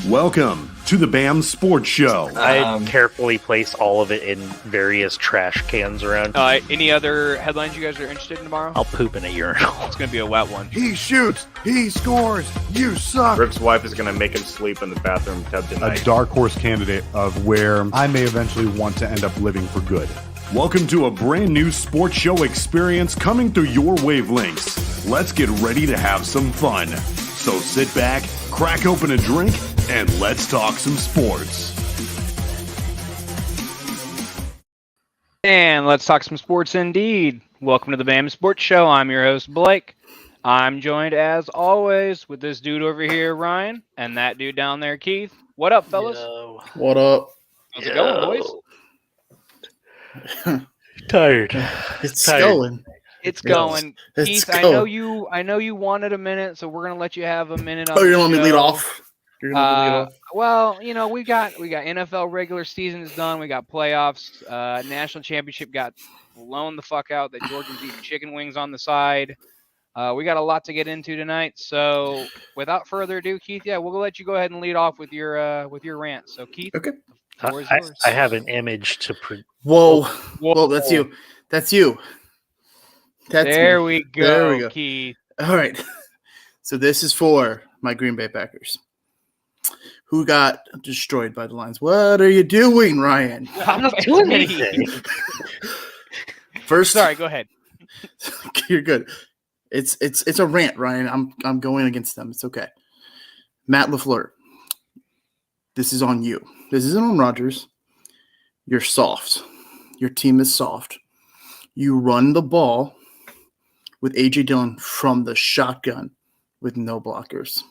Welcome to the BAM Sports Show. I carefully place all of it in various trash cans around. Any other headlines you guys are interested in tomorrow? I'll poop in a urinal. It's going to be a wet one. He shoots, he scores, you suck. Rick's wife is going to make him sleep in the bathroom tub tonight. A dark horse candidate of where I may eventually want to end up living for good. Welcome to a brand new sports show experience coming through your wavelengths. Let's get ready to have some fun. So sit back, crack open a drink, and let's talk some sports. And let's talk some sports indeed. Welcome to the BAM Sports Show. I'm your host, Blake. I'm joined, as always, with this dude over here, Ryan, and that dude down there, Keith. What up, fellas? Yo. What up? How's it going, boys? Tired. It's Tired. going. It's going. It's Keith, going. I know you wanted a minute, so we're gonna let you have a minute. Oh, you're gonna let me lead off? You're gonna let me lead off? Well, you know, we got NFL regular season is done. We got playoffs. National championship got blown the fuck out. That Georgians eating chicken wings on the side. We got a lot to get into tonight. So, without further ado, Keith, we'll let you go ahead and lead off with your rant. So, Keith, Okay. the floor is yours. I have an image to Whoa. That's you. That's you. That's there me. we go. There we go. Keith. All right. So this is for my Green Bay Packers, who got destroyed by the Lions. What are you doing, Ryan? I'm not doing anything. First, Sorry, go ahead. you're good. It's a rant, Ryan. I'm going against them. It's okay. Matt LaFleur, this is on you. This isn't on Rodgers. You're soft. Your team is soft. You run the ball with A.J. Dillon from the shotgun with no blockers.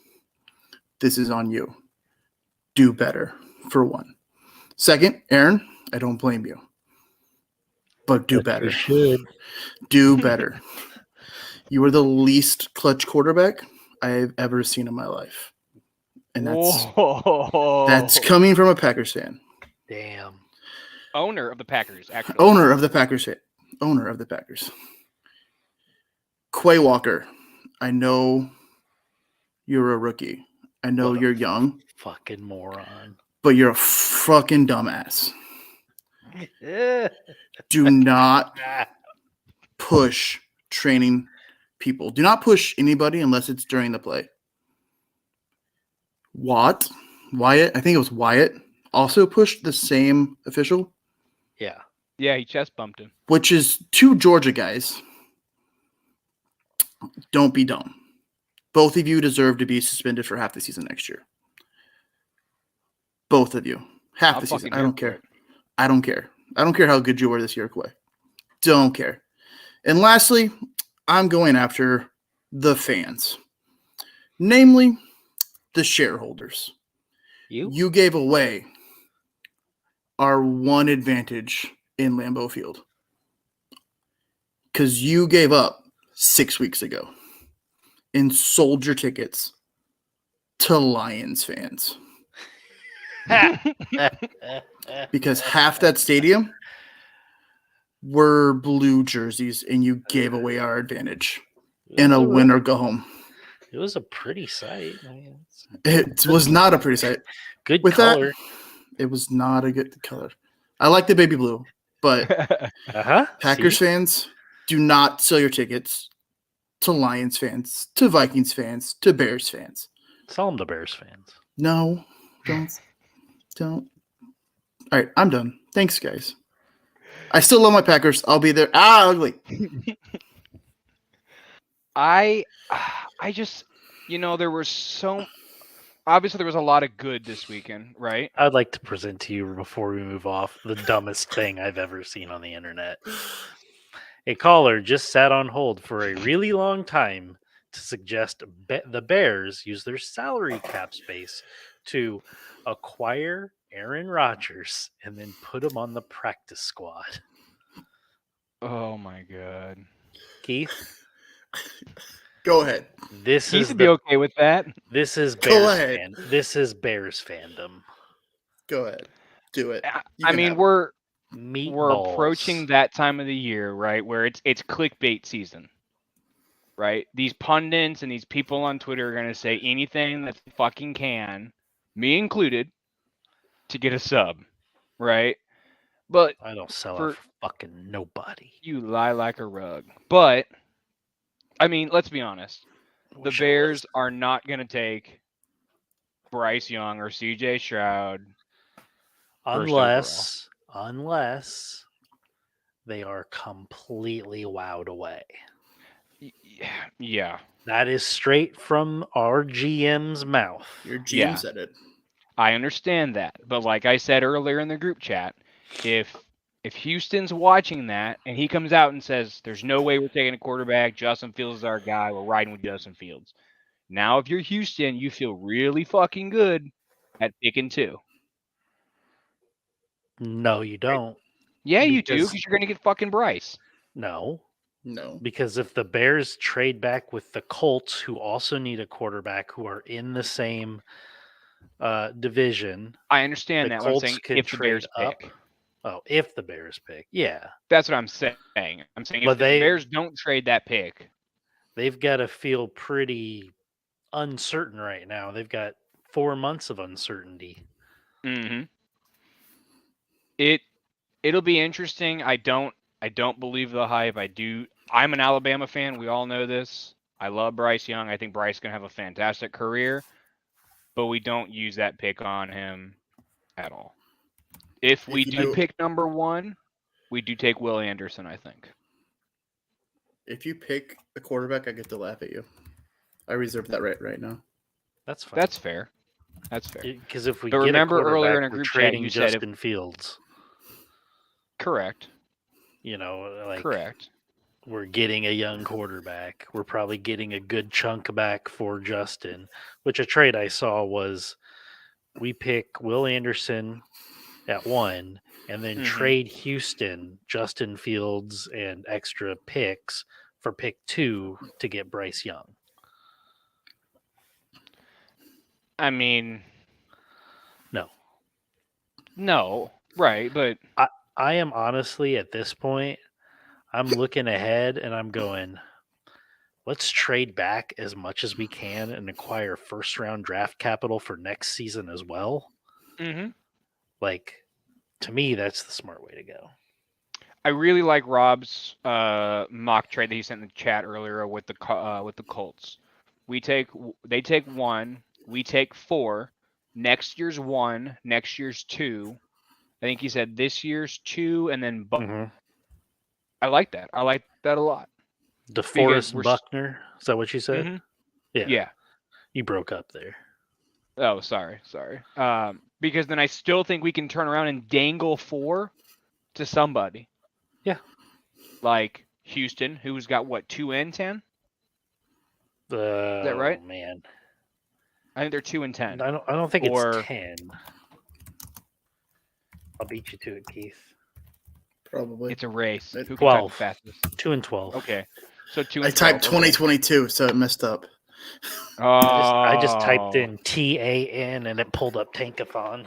This is on you. Do better, for one. Second, Aaron, I don't blame you. But do better. You should. Do better. You are the least clutch quarterback I have ever seen in my life. And that's coming from a Packers fan. Damn. Owner of the Packers, actually. Owner of the Packers. Quay Walker, I know you're a rookie. I know you're young, Fucking moron. but you're a fucking dumbass. Do not push training people. Do not push anybody unless it's during the play. Wyatt, I think it was Wyatt, also pushed the same official, Yeah. Yeah, he chest bumped him. which is two Georgia guys. Don't be dumb. Both of you deserve to be suspended for half the season next year. Both of you. Half I'll the season. fucking I don't do it. care. I don't care. I don't care how good you were this year, Quay. Don't care. And lastly, I'm going after the fans. Namely, the shareholders. You gave away our one advantage in Lambeau Field. Because you gave up 6 weeks ago and sold your tickets to Lions fans. Because half that stadium were blue jerseys and you gave away our advantage in a win or go home. It was a pretty sight. I mean, It was not a pretty sight. good With color. It was not a good color. I like the baby blue, but Uh-huh. Packers See? fans, do not sell your tickets to Lions fans, to Vikings fans, to Bears fans. Sell them to Bears fans. No, don't. All right, I'm done. Thanks, guys. I still love my Packers. I'll be there. Ugly. I just, there was obviously there was a lot of good this weekend, right? I'd like to present to you, before we move off, the dumbest thing I've ever seen on the internet. A caller just sat on hold for a really long time to suggest the Bears use their salary cap space to acquire Aaron Rodgers and then put him on the practice squad. Oh my god. Keith, Go ahead. this Keith is would be okay with that. this is Go Bears ahead. this is Bears fandom. Go ahead. Do it. You I can mean, have it. we're Meatballs. approaching that time of the year, right, where it's clickbait season. Right? These pundits and these people on Twitter are going to say anything that they fucking can me included, to get a sub, right? But I don't sell for out for fucking nobody. you lie like a rug. But I mean, let's be honest. The Wish I was. Bears are not going to take Bryce Young or CJ Stroud first unless they are completely wowed away. Yeah. That is straight from our GM's mouth. Your GM Yeah. said it. I understand that. But like I said earlier in the group chat, if Houston's watching that and he comes out and says, there's no way we're taking a quarterback, Justin Fields is our guy, we're riding with Justin Fields. Now, if you're Houston, you feel really fucking good at picking 2. No, you don't. Yeah, you do, Because- because you're going to get fucking Bryce. No, No. because if the Bears trade back with the Colts, who also need a quarterback, who are in the same division, I understand the that. What I'm Colts saying, could if the Bears trade up. pick. Oh, if the Bears pick, yeah, That's what I'm saying. I'm saying But if the Bears don't trade that pick, they've got to feel pretty uncertain right now. They've got 4 months of uncertainty. mm-hmm. It'll be interesting. I don't believe the hype. I'm an Alabama fan. We all know this. I love Bryce Young. I think Bryce can have a fantastic career, but we don't use that pick on him at all. If we do pick number 1, we do take Will Anderson, I think. If you pick a quarterback, I get to laugh at you. I reserve that right now. That's fine. That's fair. That's fair. Because if we But get remember a earlier in a we're group chat, trading you said Justin Fields. Correct. Like Correct. we're getting a young quarterback. We're probably getting a good chunk back for Justin, which a trade I saw was we pick Will Anderson at 1 and then trade Houston, Justin Fields, and extra picks for pick 2 to get Bryce Young. I mean, no, right, but I am honestly at this point, I'm looking ahead and I'm going, let's trade back as much as we can and acquire first round draft capital for next season as well. Like, to me, that's the smart way to go. I really like Rob's mock trade that he sent in the chat earlier with the Colts. They take 1, we take 4. Next year's 1, next year's 2. I think he said this year's 2, and then I like that. I like that a lot. DeForest Buckner, is that what you said? Yeah. You broke up there. Oh, sorry. Because then I still think we can turn around and dangle 4 to somebody. Yeah. Like Houston, who's got what, 2 and 10? Is that right? Man. I think they're 2 and 10. I don't think it's 10. I'll beat you to it, Keith. Probably. It's a race. Who can 12. type fastest? 2 and 12. Okay. So 2 and I typed 12. 2022, so it messed up. I just typed in TAN and it pulled up Tankathon.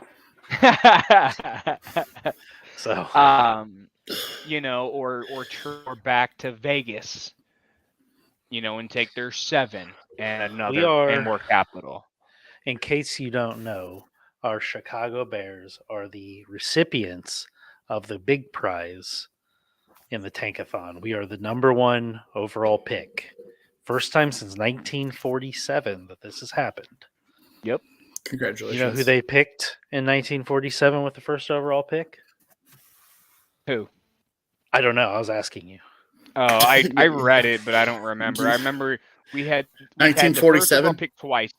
So or back to Vegas, and take their 7 and another and more capital. In case you don't know, our Chicago Bears are the recipients of the big prize in the Tankathon. We are the number 1 overall pick. First time since 1947 that this has happened. Yep. Congratulations. You know who they picked in 1947 with the first overall pick? Who? I don't know. I was asking you. Oh, I read it, but I don't remember. I remember we had 1947 pick twice.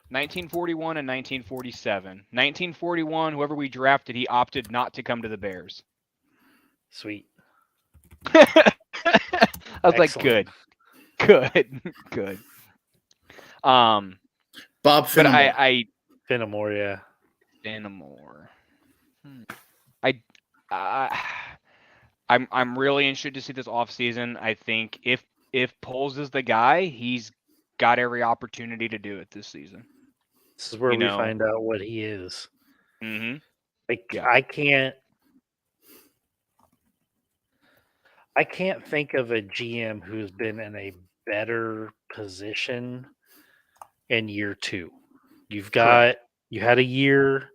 1941 and 1947. 1941, whoever we drafted, he opted not to come to the Bears. Sweet. I was Excellent. like, good. Bob Finnemore. But Finnemore, yeah. Finnemore. I'm really interested to see this offseason. I think if Poles is the guy, he's got every opportunity to do it this season. This is where we find out what he is. Mm-hmm. I can't think of a GM who's been in a better position in year 2. You've got You had a year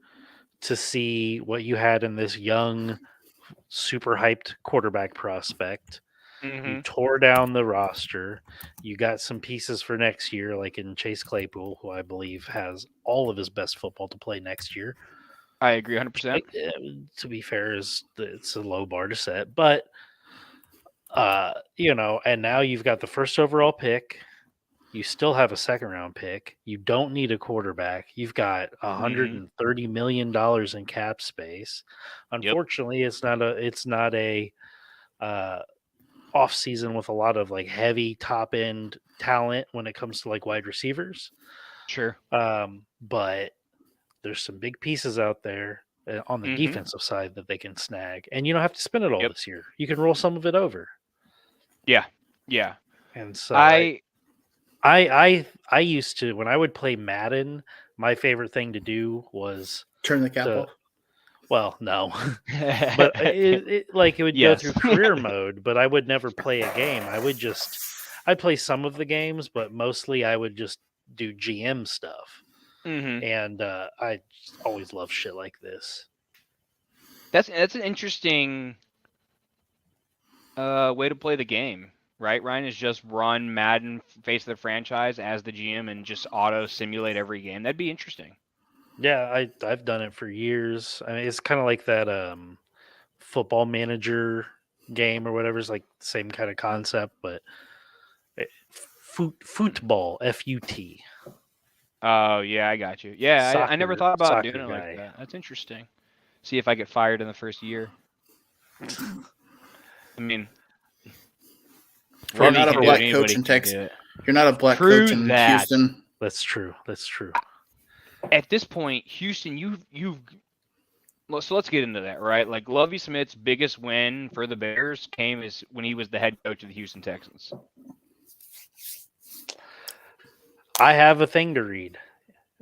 to see what you had in this young, super hyped quarterback prospect. You tore down the roster. You got some pieces for next year, like in Chase Claypool, who I believe has all of his best football to play next year. I agree 100%. To be fair, it's a low bar to set, but and now you've got the first overall pick. You still have a second round pick. You don't need a quarterback. You've got $130 million in cap space. Unfortunately, it's not a off season with a lot of like heavy top end talent when it comes to like wide receivers. Sure. But there's some big pieces out there on the defensive side that they can snag, and you don't have to spend it all this year. You can roll some of it over. Yeah. Yeah. And so I used to, when I would play Madden, my favorite thing to do was Turn the cap off. Well, no, but it would go through career mode, but I would never play a game. I'd play some of the games, but mostly I would just do GM stuff. And I always love shit like this. That's an interesting way to play the game, right? Ryan is just run Madden face of the franchise as the GM and just auto simulate every game. That'd be interesting. Yeah, I've done it for years. I mean, it's kind of like that football manager game or whatever. It's like the same kind of concept, but football, F-U-T. Oh, yeah, I got you. Yeah, I never thought about doing it like that. That's interesting. See if I get fired in the first year. I mean, you're not a black coach in Texas. You're not a black coach in Houston. That's true. At this point, Houston, so let's get into that, right? Like Lovie Smith's biggest win for the Bears came when he was the head coach of the Houston Texans. I have a thing to read.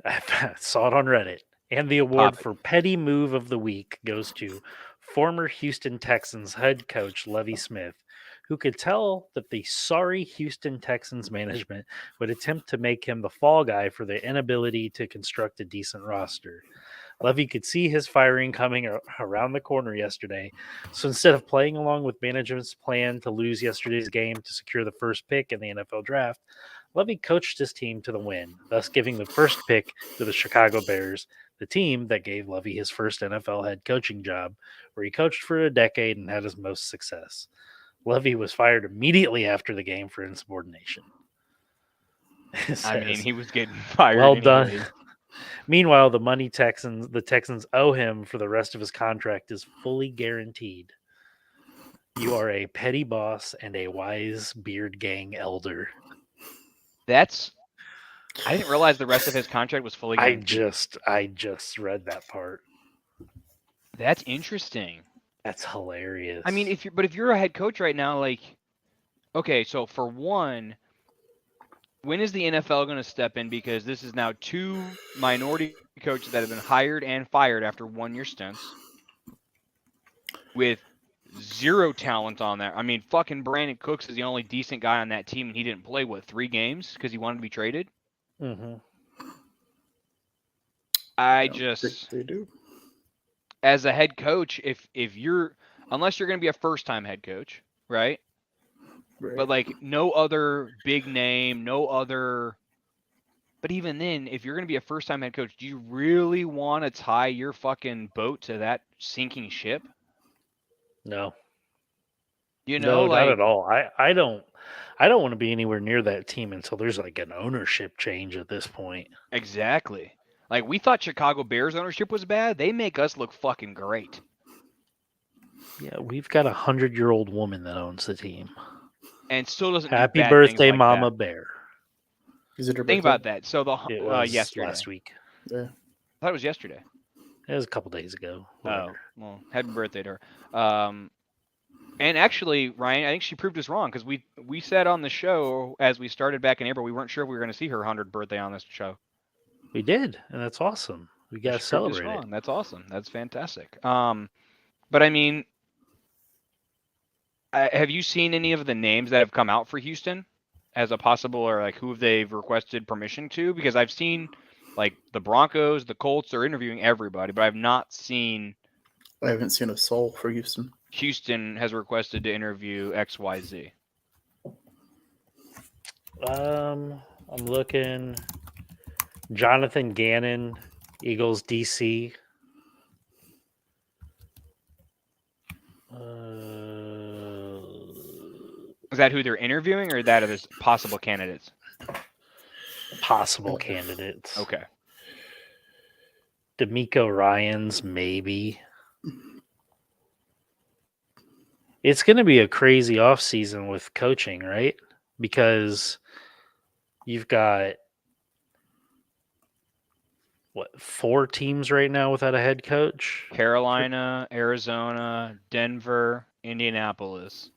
I saw it on Reddit. And the award for Petty Move of the Week goes to former Houston Texans head coach Lovie Smith, who could tell that the sorry Houston Texans management would attempt to make him the fall guy for their inability to construct a decent roster. Lovie could see his firing coming around the corner yesterday, so instead of playing along with management's plan to lose yesterday's game to secure the first pick in the NFL draft, Lovie coached his team to the win, thus giving the first pick to the Chicago Bears, the team that gave Lovie his first NFL head coaching job, where he coached for a decade and had his most success. Lovie was fired immediately after the game for insubordination. I mean, he was getting fired. Well done. Meanwhile, the Texans owe him for the rest of his contract is fully guaranteed. You are a petty boss and a wise beard gang elder. I didn't realize the rest of his contract was fully guaranteed. I just read that part. That's interesting. That's hilarious. I mean, if you're a head coach right now, like, okay, so for one, when is the NFL going to step in? Because this is now 2 minority coaches that have been hired and fired after 1-year stints with 0 talent on there. I mean, fucking Brandon Cooks is the only decent guy on that team, and he didn't play, 3 games because he wanted to be traded? Mm-hmm. They do. As a head coach, if you're, unless you're going to be a first-time head coach, right? But like no other big name, but even then, if you're going to be a first-time head coach, do you really want to tie your fucking boat to that sinking ship? No. No, not at all. I don't want to be anywhere near that team until there's like an ownership change at this point. Exactly. Like, we thought Chicago Bears ownership was bad. They make us look fucking great. Yeah, we've got 100-year-old woman that owns the team. And still doesn't Happy do bad birthday, like Mama that. Bear. Is it her Think birthday? about that. So It was yesterday. last week. Yeah. I thought it was yesterday. It was a couple days ago. Whatever. Oh, well, happy birthday to her. And actually, Ryan, I think she proved us wrong because we said on the show as we started back in April, we weren't sure if we were going to see her 100th birthday on this show. We did, and that's awesome. We got to celebrate it. That's awesome. That's fantastic. But I mean, have you seen any of the names that have come out for Houston as a possible, or like who they've requested permission to? Because I've seen Like the Broncos, the Colts are interviewing everybody, but I've not seen I haven't seen a soul for Houston. Houston has requested to interview XYZ. I'm looking. Jonathan Gannon, Eagles DC. Is that who they're interviewing, or that are the possible candidates? Possible candidates. Okay. D'Amico Ryans, maybe. It's going to be a crazy offseason with coaching, right? Because you've got, 4 teams right now without a head coach? Carolina, Arizona, Denver, Indianapolis,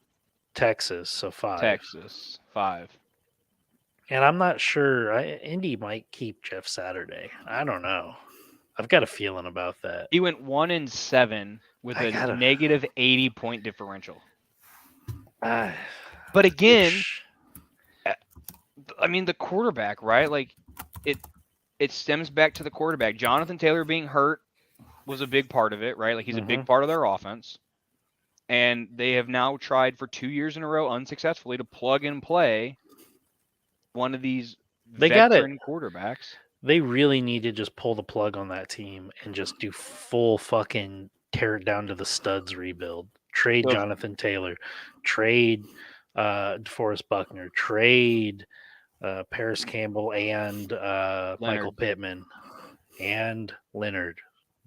Texas, so 5. Texas, 5. And I'm not sure. Indy might keep Jeff Saturday. I don't know. I've got a feeling about that. He went 1-7 with a negative 80-point differential. But again, I mean, the quarterback, right? Like, it stems back to the quarterback. Jonathan Taylor being hurt was a big part of it, right? Like, he's a big part of their offense. And they have now tried for 2 years in a row unsuccessfully to plug and play one of these veteran quarterbacks. They really need to just pull the plug on that team and just do full fucking tear it down to the studs rebuild. Trade Jonathan Taylor. Trade DeForest Buckner. Trade Paris Campbell and Michael Pittman and Leonard.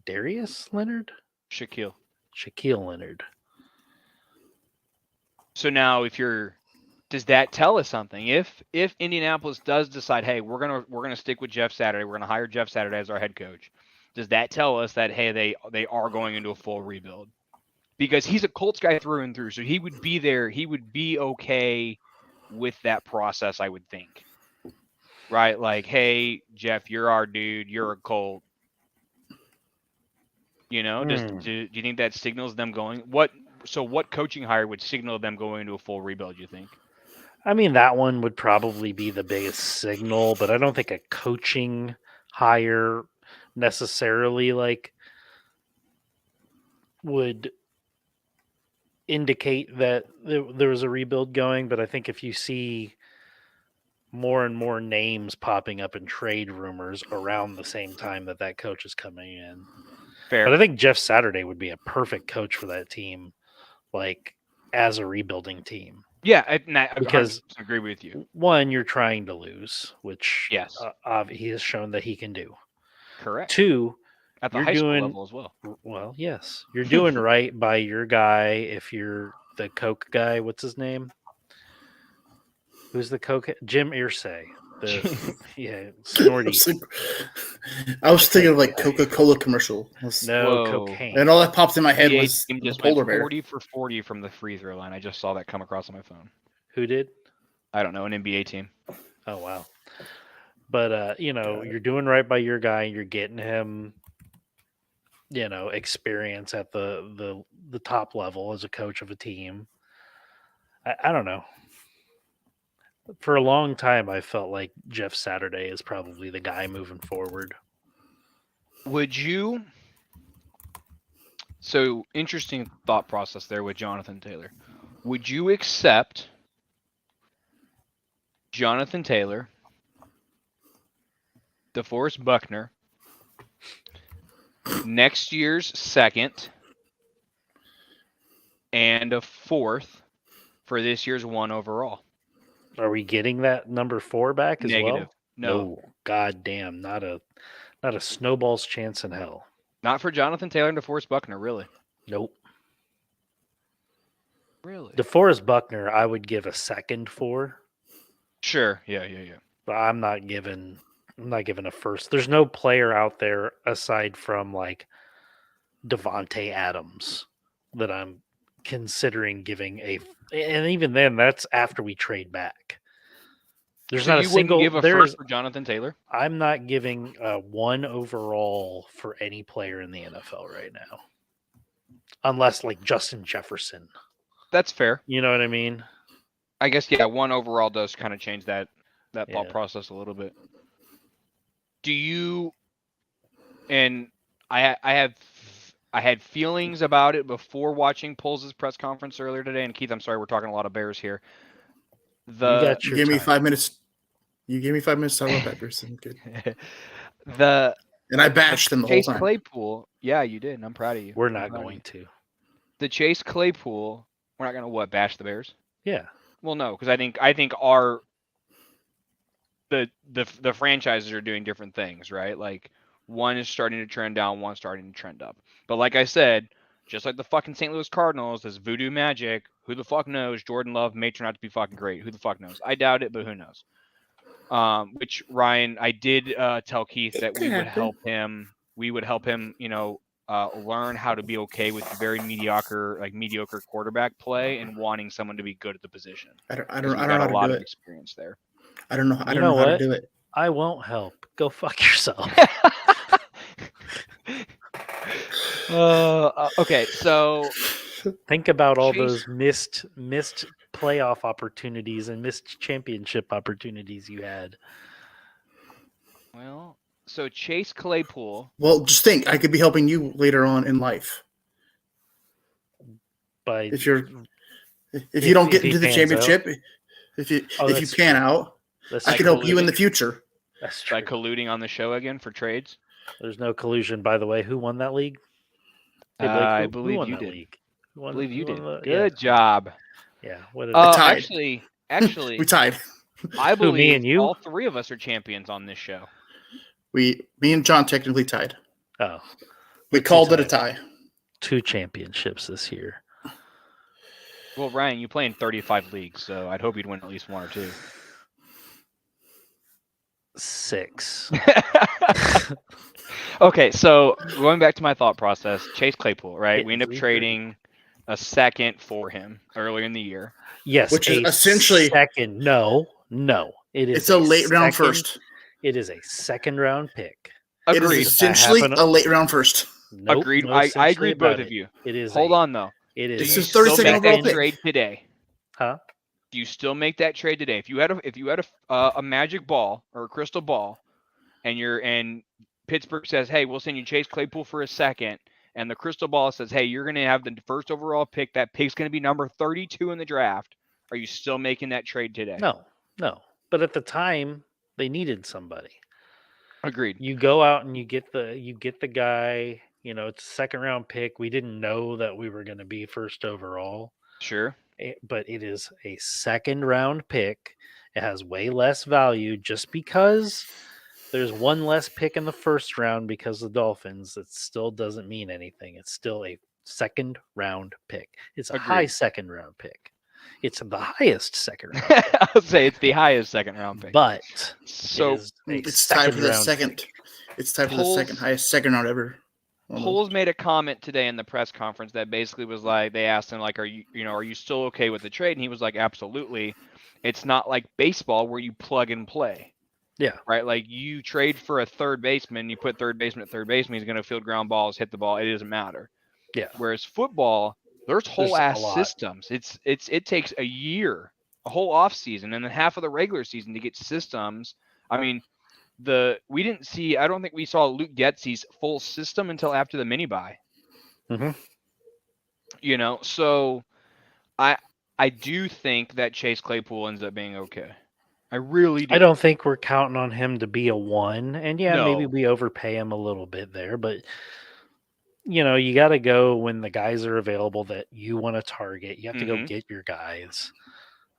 Darius Leonard? Shaquille Leonard. So now does that tell us something? If Indianapolis does decide, hey, we're gonna stick with Jeff Saturday, we're gonna hire Jeff Saturday as our head coach, does that tell us that, hey, they are going into a full rebuild? Because he's a Colts guy through and through, so he would be there. He would be okay with that process, I would think. Right? Like, hey, Jeff, you're our dude. You're a Colt. You know, do you think that signals them going? What coaching hire would signal them going into a full rebuild, you think? I mean, that one would probably be the biggest signal, but I don't think a coaching hire necessarily would indicate that there was a rebuild going. But I think if you see more and more names popping up in trade rumors around the same time that coach is coming in. Fair. But I think Jeff Saturday would be a perfect coach for that team, as a rebuilding team. Yeah, because I agree with you. One, you're trying to lose, which yes, he has shown that he can do. Correct. 2, at the high school level as well. Well, yes, you're doing right by your guy. If you're the Coke guy, what's his name? Who's the Coke? Jim Irsay. Snorty. I was thinking of Coca-Cola commercial. Cocaine. And all that popped in my head was the polar bear. 40 for 40 from the free throw line. I just saw that come across on my phone. Who did? I don't know, an NBA team. Oh wow. But you're doing right by your guy. You're getting him, experience at the top level as a coach of a team. I don't know. For a long time, I felt like Jeff Saturday is probably the guy moving forward. Would you? So, interesting thought process there with Jonathan Taylor. Would you accept Jonathan Taylor, DeForest Buckner, next year's second, and a 4th for this year's 1 overall? Are we getting that number 4 back as Negative. well? No. God damn, not a snowball's chance in hell. Not for Jonathan Taylor and DeForest Buckner, really. Nope. Really? DeForest Buckner, I would give a second for. Sure. Yeah. But I'm not giving a first. There's no player out there aside from Devontae Adams that I'm considering giving and even then that's after we trade back. There's so not you a single wouldn't give a first for Jonathan Taylor? I'm not giving 1 overall for any player in the NFL right now. Unless Justin Jefferson. That's fair. You know what I mean? I guess 1 overall does kind of change that thought process a little bit. Do you? And I had feelings about it before watching Poles' press conference earlier today. And Keith, I'm sorry, we're talking a lot of Bears here. You The got You your gave me time. 5 minutes. You gave me 5 minutes to talk about Packers. I'm good. the And I bashed them the whole Chase time. Claypool. Yeah, you did, and I'm proud of you. We're I'm not proud of going you. to. The Chase Claypool. We're not gonna bash the Bears? Yeah. Well, no, because I think our the franchises are doing different things, right? Like one is starting to trend down, one's starting to trend up. But like I said, just like the fucking St. Louis Cardinals, this voodoo magic. Who the fuck knows? Jordan Love may turn out to be fucking great. Who the fuck knows? I doubt it, but who knows? Which Ryan, I did tell Keith that we would help him. We would help him, learn how to be okay with very mediocre quarterback play and wanting someone to be good at the position. I don't We've know got how a to lot do of it. experience there. I don't know. I You don't know know how to what? do it. I won't help. Go fuck yourself. Okay, so Think about all Chase- those missed playoff opportunities and missed championship opportunities you had. so Chase Claypool. Well, just think, I could be helping you later on in life By if you don't get he into the pans championship. If you that's pan true. out, That's I By could true. help you in the colluding? future. That's By true. colluding on the show again for trades. There's no collusion, by the way. Who won that league? Hey, Blake, I who believe won you that did. league? I believe you who did. won Good job. Yeah. What did tied. Actually, We tied. I Who, me believe and you? all three of us are champions on this show. Me and John technically tied. Oh, We What's called he it a tied? tie. 2 championships this year. Well, Ryan, you play in 35 leagues, so I'd hope you'd win at least 1 or 2. 6. Okay, so going back to my thought process, Chase Claypool, right? We end up 330. trading a second for him earlier in the year. Yes, Which is a essentially- second. No. It is It's a late round second- first. It is a second round pick. It Agreed. is essentially half an- a late round first. Nope, Agreed. no I essentially agree with about both it. of you. It is Hold on, though. It is Do It's you a still 32nd make overall that pick. trade today? Huh? Do you still make that trade today? If you had a magic ball or a crystal ball, and Pittsburgh says, "Hey, we'll send you Chase Claypool for a second," and the crystal ball says, "Hey, you're going to have the first overall pick. That pick's going to be number 32 in the draft." Are you still making that trade today? No. But at the time, they needed somebody. Agreed. You go out and you get the guy. It's a second round pick. We didn't know that we were going to be first overall. Sure. But it is a second round pick. It has way less value just because there's one less pick in the first round because of the Dolphins. It still doesn't mean anything. It's still a second round pick. It's a high Agreed. second round pick. It's the highest second round pick, I'll say it's the highest second round pick. but So it is a It's tied for the round second. pick. It's tied for the Poles- second highest second round ever. Poles made a comment today in the press conference that basically was like, they asked him like, are you still okay with the trade? And he was like, absolutely. It's not like baseball where you plug and play. Yeah. Right. Like you trade for a third baseman, you put third baseman at third baseman, he's going to field ground balls, hit the ball. It doesn't matter. Yeah. Whereas football, there's whole There's a ass lot. systems. It takes a year, a whole off season, and then half of the regular season to get systems. I mean, I don't think we saw Luke Getsy's full system until after the mini bye. Mhm. So I do think that Chase Claypool ends up being okay. I really do. I don't think we're counting on him to be a 1. And yeah, maybe No. we overpay him a little bit there, but you got to go when the guys are available that you want to target. You have to go Mhm. get your guys.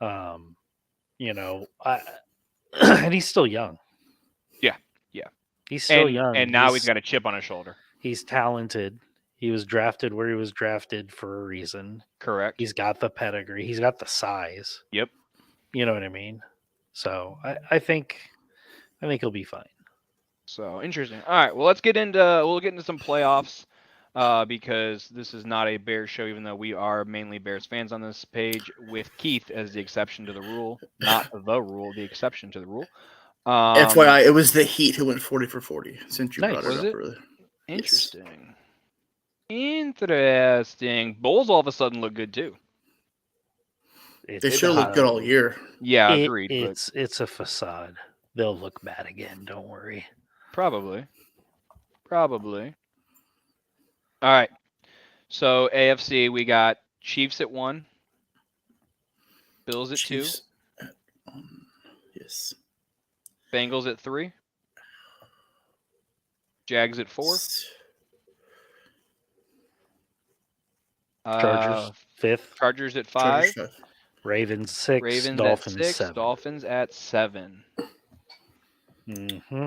And he's still young. Yeah. He's still young. And now he's got a chip on his shoulder. He's talented. He was drafted where he was drafted for a reason. Correct. He's got the pedigree. He's got the size. Yep. You know what I mean? So I think he'll be fine. So interesting. All right. Well, we'll get into some playoffs because this is not a Bears show, even though we are mainly Bears fans on this page, with Keith as the exception to the rule, not the rule, the exception to the rule. FYI, it was the Heat who went 40 for 40. Since you Nice. brought Was it up it? earlier. Interesting. Interesting. Bulls all of a sudden look good too. They should look good all year. Yeah, agreed. It's a facade. They'll look bad again. Don't worry. Probably. All right. So AFC, we got Chiefs at 1, Bills at Chiefs at 1. Yes. 2, Bengals at 3, Jags at 4, Chargers 5th, Chargers at 5, Chargers 5. Ravens 6, Ravens Dolphins at 6, 7. Dolphins at 7. Mm-hmm.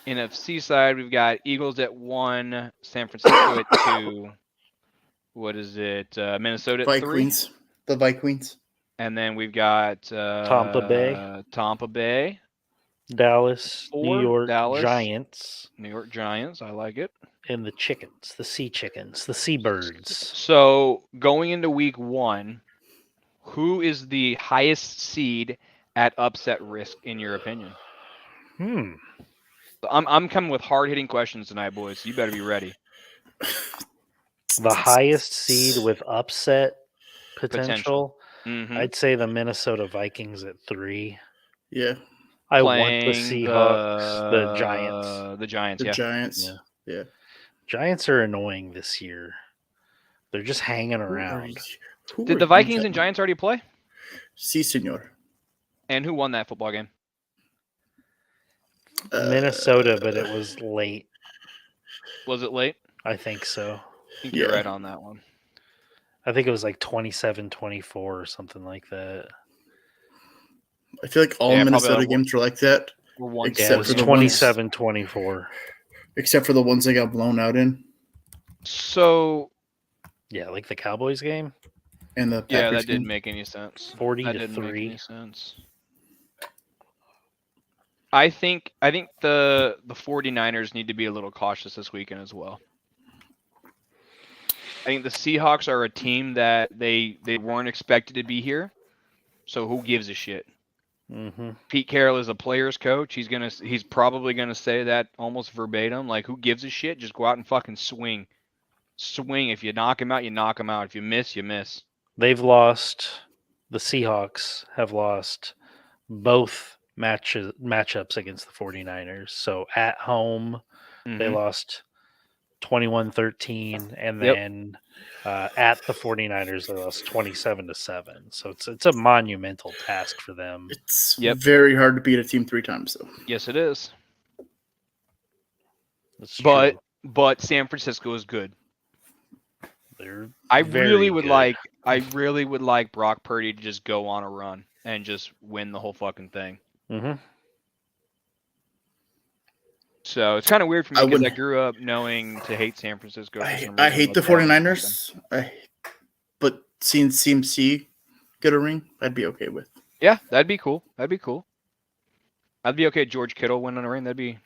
NFC side, we've got Eagles at 1, San Francisco at 2. What is it? Minnesota at 3. Vikings. The Vikings. And then we've got Tampa Bay. Tampa Bay, Dallas, 4, New York Dallas. Giants, New York Giants. I like it. and the chickens, the Chickens, the Seabirds. So going into week 1, who is the highest seed at upset risk in your opinion? I'm coming with hard-hitting questions tonight, boys. You better be ready. The highest seed with upset potential. Mhm. I'd say the Minnesota Vikings at 3. Yeah. I want the Playing Seahawks, the Giants. The Giants, The yeah. Giants. Yeah. Yeah. Giants are annoying this year. They're just hanging around. Who Did the Vikings and Giants already play? Si, senor. And who won that football game? Minnesota, but it was late. Was it late? I think so. I think you're Yeah. right on that one. I think it was like 27-24 or something like that. I feel like all Yeah, probably Minnesota like games were like that, We're one Yeah, Except it for was the ones- 27-24. except for the ones they got blown out in, So Yeah, like the Cowboys game, and the yeah, Packers that didn't game. make any sense. 40 That to didn't make 3. any sense. I think the 49ers need to be a little cautious this weekend as well. I think the Seahawks are a team that they weren't expected to be here. So who gives a shit? Mm-hmm. Pete Carroll is a player's coach. He's probably gonna say that almost verbatim. Like, who gives a shit? Just go out and fucking swing. Swing. If you knock him out, you knock him out. If you miss, you miss. They've lost. The Seahawks have lost both matchups against the 49ers. So at home, they Mhm. lost 21-13, and Yep. then at the 49ers, they lost 27-7. So it's a monumental task for them. It's Yep. very hard to beat a team 3 times, though. Yes, it is. It's But true. San Francisco is good. They're I very really would good. like Brock Purdy to just go on a run and just win the whole fucking thing. Mhm. So it's kind of weird for me I because I wouldn't- grew up knowing to hate San Francisco. For some I reason, hate the but that was 49ers, but seeing CMC get a ring, I'd be okay with. Yeah, that'd be cool. I'd be okay. George Kittle winning a ring.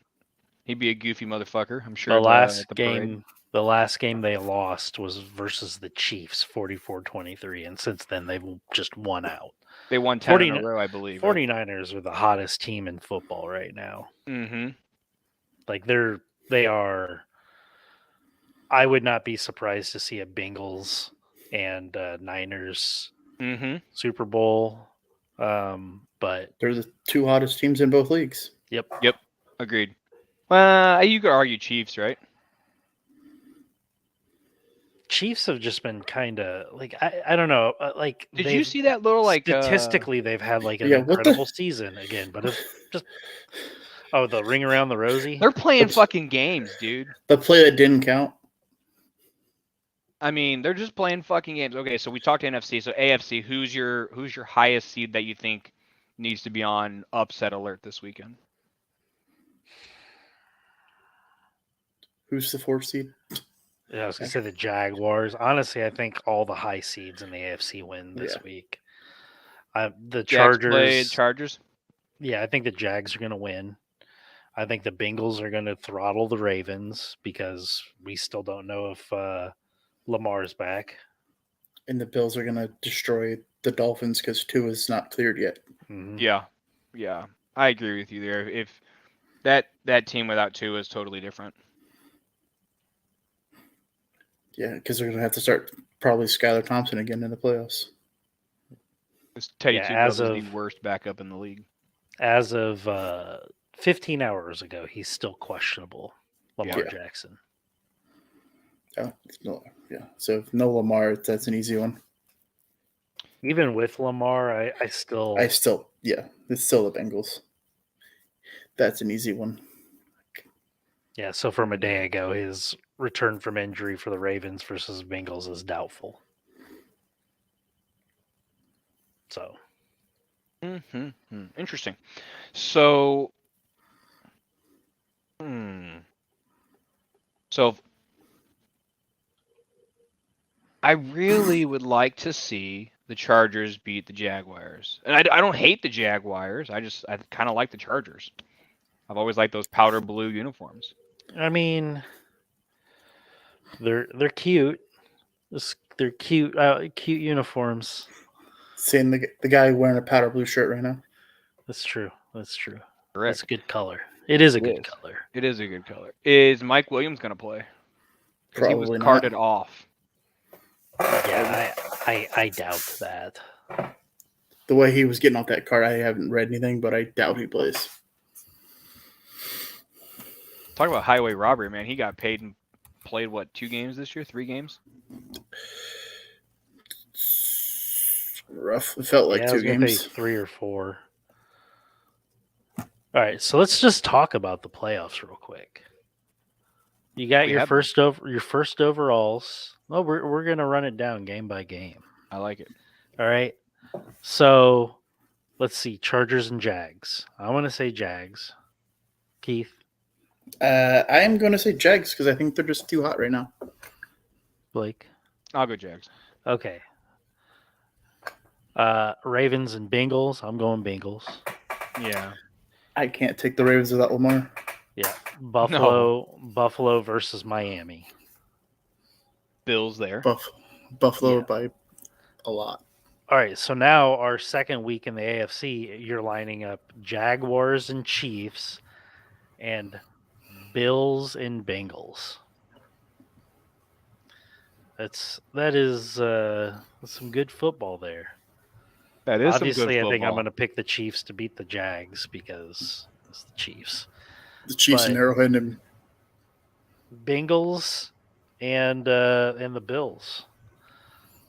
He'd be a goofy motherfucker. I'm sure. The at last the parade. game, the last game they lost was versus the Chiefs, 44-23, and since then they've just won out. They won 10 in 49 a row, I believe. 49ers are the hottest team in football right now. Mm-hmm. Like they are. I would not be surprised to see a Bengals and Niners Mm-hmm. Super Bowl. But They're the 2 hottest teams in both leagues. yep, Agreed. Well, you could argue Chiefs, right? Chiefs have just been kind of like I don't know. Like, Did you see that little like statistically they've had like an Yeah, what the- incredible season again, but it's just the ring around the rosy. They're playing fucking games, dude. The play that didn't count. I mean, they're just playing fucking games. Okay, so we talked NFC. So AFC, who's your highest seed that you think needs to be on upset alert this weekend? Who's the 4th seed? Yeah, I was gonna say the Jaguars. Honestly, I think all the high seeds in the AFC win this Yeah. week. The Jags played Chargers. Chargers. Yeah, I think the Jags are gonna win. I think the Bengals are gonna throttle the Ravens because we still don't know if Lamar's back. And the Bills are going to destroy the Dolphins because 2 is not cleared yet. Mhm. Yeah. I agree with you there. If that team without two is totally different. Yeah, because they're going to have to start probably Skylar Thompson again in the playoffs. Teddy Yeah, Two as Gloves is of- the worst backup in the league. As of 15 hours ago, he's still questionable. Lamar Yeah. Jackson. No, yeah. So if no Lamar, that's an easy one. Even with Lamar, I It's still the Bengals. That's an easy one. yeah. So from a day ago, his return from injury for the Ravens versus Bengals is doubtful. So Interesting. So, so I really would like to see the Chargers beat the Jaguars, and I don't hate the Jaguars. I kind of like the Chargers. I've always liked those powder blue uniforms. I mean, they're cute. They're cute, cute uniforms. Seeing the guy wearing a powder blue shirt right now. That's true. That's true. Correct. It's a good color. It is a It good is. color. It is a good color. Is Mike Williams going to play? 'Cause he was Probably not. carted off. Yeah, I doubt that. The way he was getting off that card, I haven't read anything, but I doubt he plays. Talk about highway robbery, man. He got paid and played, what, 2 games this year? 3 games? Rough. It felt like Yeah, I 2 was gonna say games. 3 or 4. All right, so let's just talk about the playoffs real quick. You got We your have first overalls. Oh, we're gonna run it down game by game. I like it. All right. So let's see, Chargers and Jags. I want to say Jags. Keith, I am going to say Jags because I think they're just too hot right now. Blake. I'll go Jags. Okay. Ravens and Bengals. I'm going Bengals. Yeah. I can't take the Ravens without Lamar. Yeah. Buffalo versus Miami. Bills there. Buffalo Yeah. by a lot. All right, so now our second week in the AFC, you're lining up Jaguars and Chiefs and Bills and Bengals. That is some good football there. That is Obviously, some good I think I'm football. going to pick the Chiefs to beat the Jags because it's the Chiefs. The Chiefs and But- Arrowhead and Bengals and the Bills.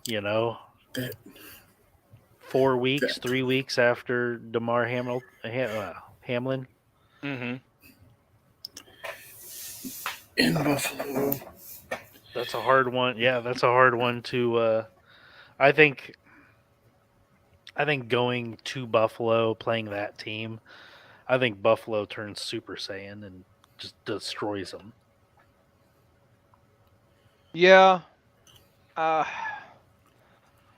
You know, that. 4 weeks, That. 3 weeks after DeMar Hamlin. Mm-hmm. In Buffalo. That's a hard one. Yeah, that's a hard one to. I think going to Buffalo, playing that team, I think Buffalo turns Super Saiyan and just destroys them. Yeah.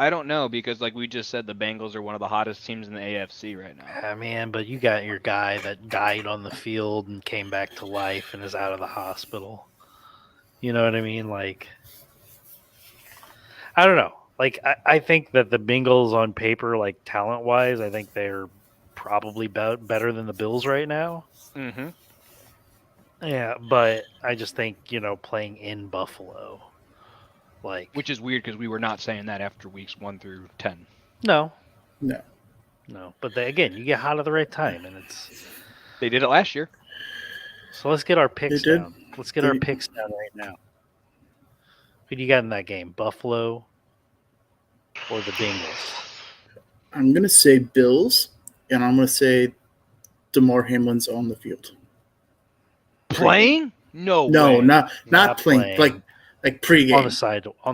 I don't know because, like we just said, the Bengals are one of the hottest teams in the AFC right now. Yeah, man, but you got your guy that died on the field and came back to life and is out of the hospital. You know what I mean? Like, I don't know. Like, I think that the Bengals on paper, like talent-wise, I think they're probably better than the Bills right now. Mm-hmm. Yeah, but I just think, playing in Buffalo, like, Which is weird because we were not saying that after weeks 1 through 10. no. But again, you get hot at the right time, and it's. They did it last year. So let's get our picks They did. down. Let's get our picks down right now. Who do you got in that game? Buffalo or the Bengals? I'm going to say Bills, and I'm going to say DeMar Hamlin's on the field. Playing? No way. No, not Not playing. playing. Like pregame. on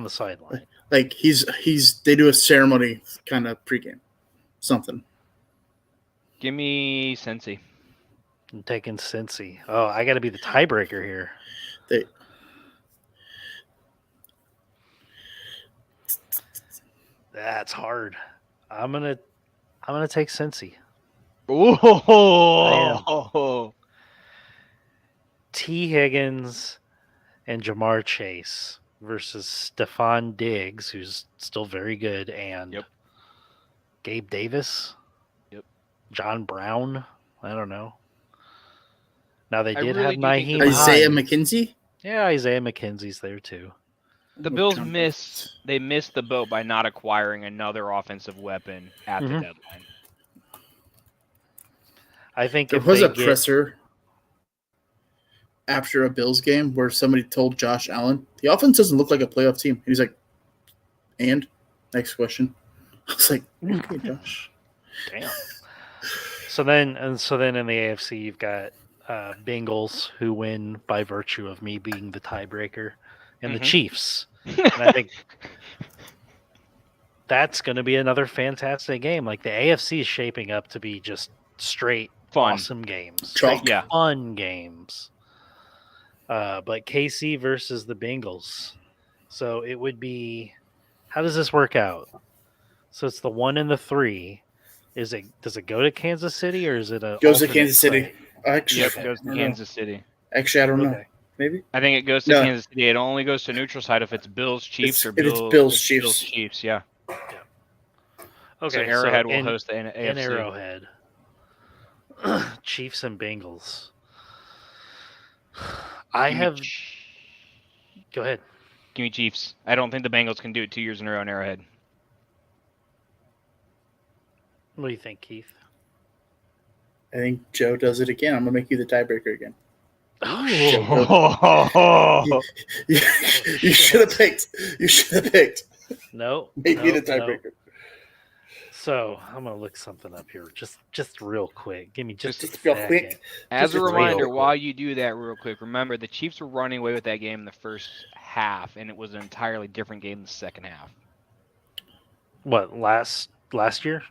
the sideline. Like they do a ceremony kind of pregame. Something. Give me Cincy. I'm taking Cincy. Oh, I got to be the tiebreaker here. That's hard. I'm gonna take Cincy. Oh, T. Higgins and Jamar Chase versus Stephon Diggs, who's still very good, and Yep. Gabe Davis. Yep. John Brown. I don't know. Now they I did really have do think Naheem that- Isaiah Hines. McKenzie? Yeah, Isaiah McKenzie's there too. the Bills missed the boat by not acquiring another offensive weapon at the Mhm. deadline. I think There if was they a get, presser after a Bills game where somebody told Josh Allen, the offense doesn't look like a playoff team. He's like, and next question. I was like, okay, Josh. damn. So then in the AFC, you've got Bengals who win by virtue of me being the tiebreaker, and the Chiefs. And I think that's going to be another fantastic game. Like the AFC is shaping up to be just straight Fun. awesome games, Chalk. straight fun games. But KC versus the Bengals. So it would be, how does this work out? So it's the 1 and the 3. Does it go to Kansas City or is it a Goes to alternate Kansas City. site? Actually, Yep, I goes to don't Kansas City. know. Actually, I don't know. Okay. Maybe. I think it goes to No. Kansas City. It only goes to neutral site if it's Bills Chiefs or It's Bills Bills, Chiefs. Bills Chiefs. Yeah. Okay, So Arrowhead will in, host the AFC. in Arrowhead. Chiefs and Bengals. Go ahead. Give me Chiefs. I don't think the Bengals can do it 2 years in a row in Arrowhead. What do you think, Keith? I think Joe does it again. I'm gonna make you the tiebreaker again. Oh, You should have picked. You should have picked. No. Make me no, the tiebreaker. no. So I'm gonna look something up here, just real quick. Give me just a Just real second. quick. As a Just reminder, real while you do that real quick, remember the Chiefs were running away with that game in the first half, and it was an entirely different game in the second half. What, last year?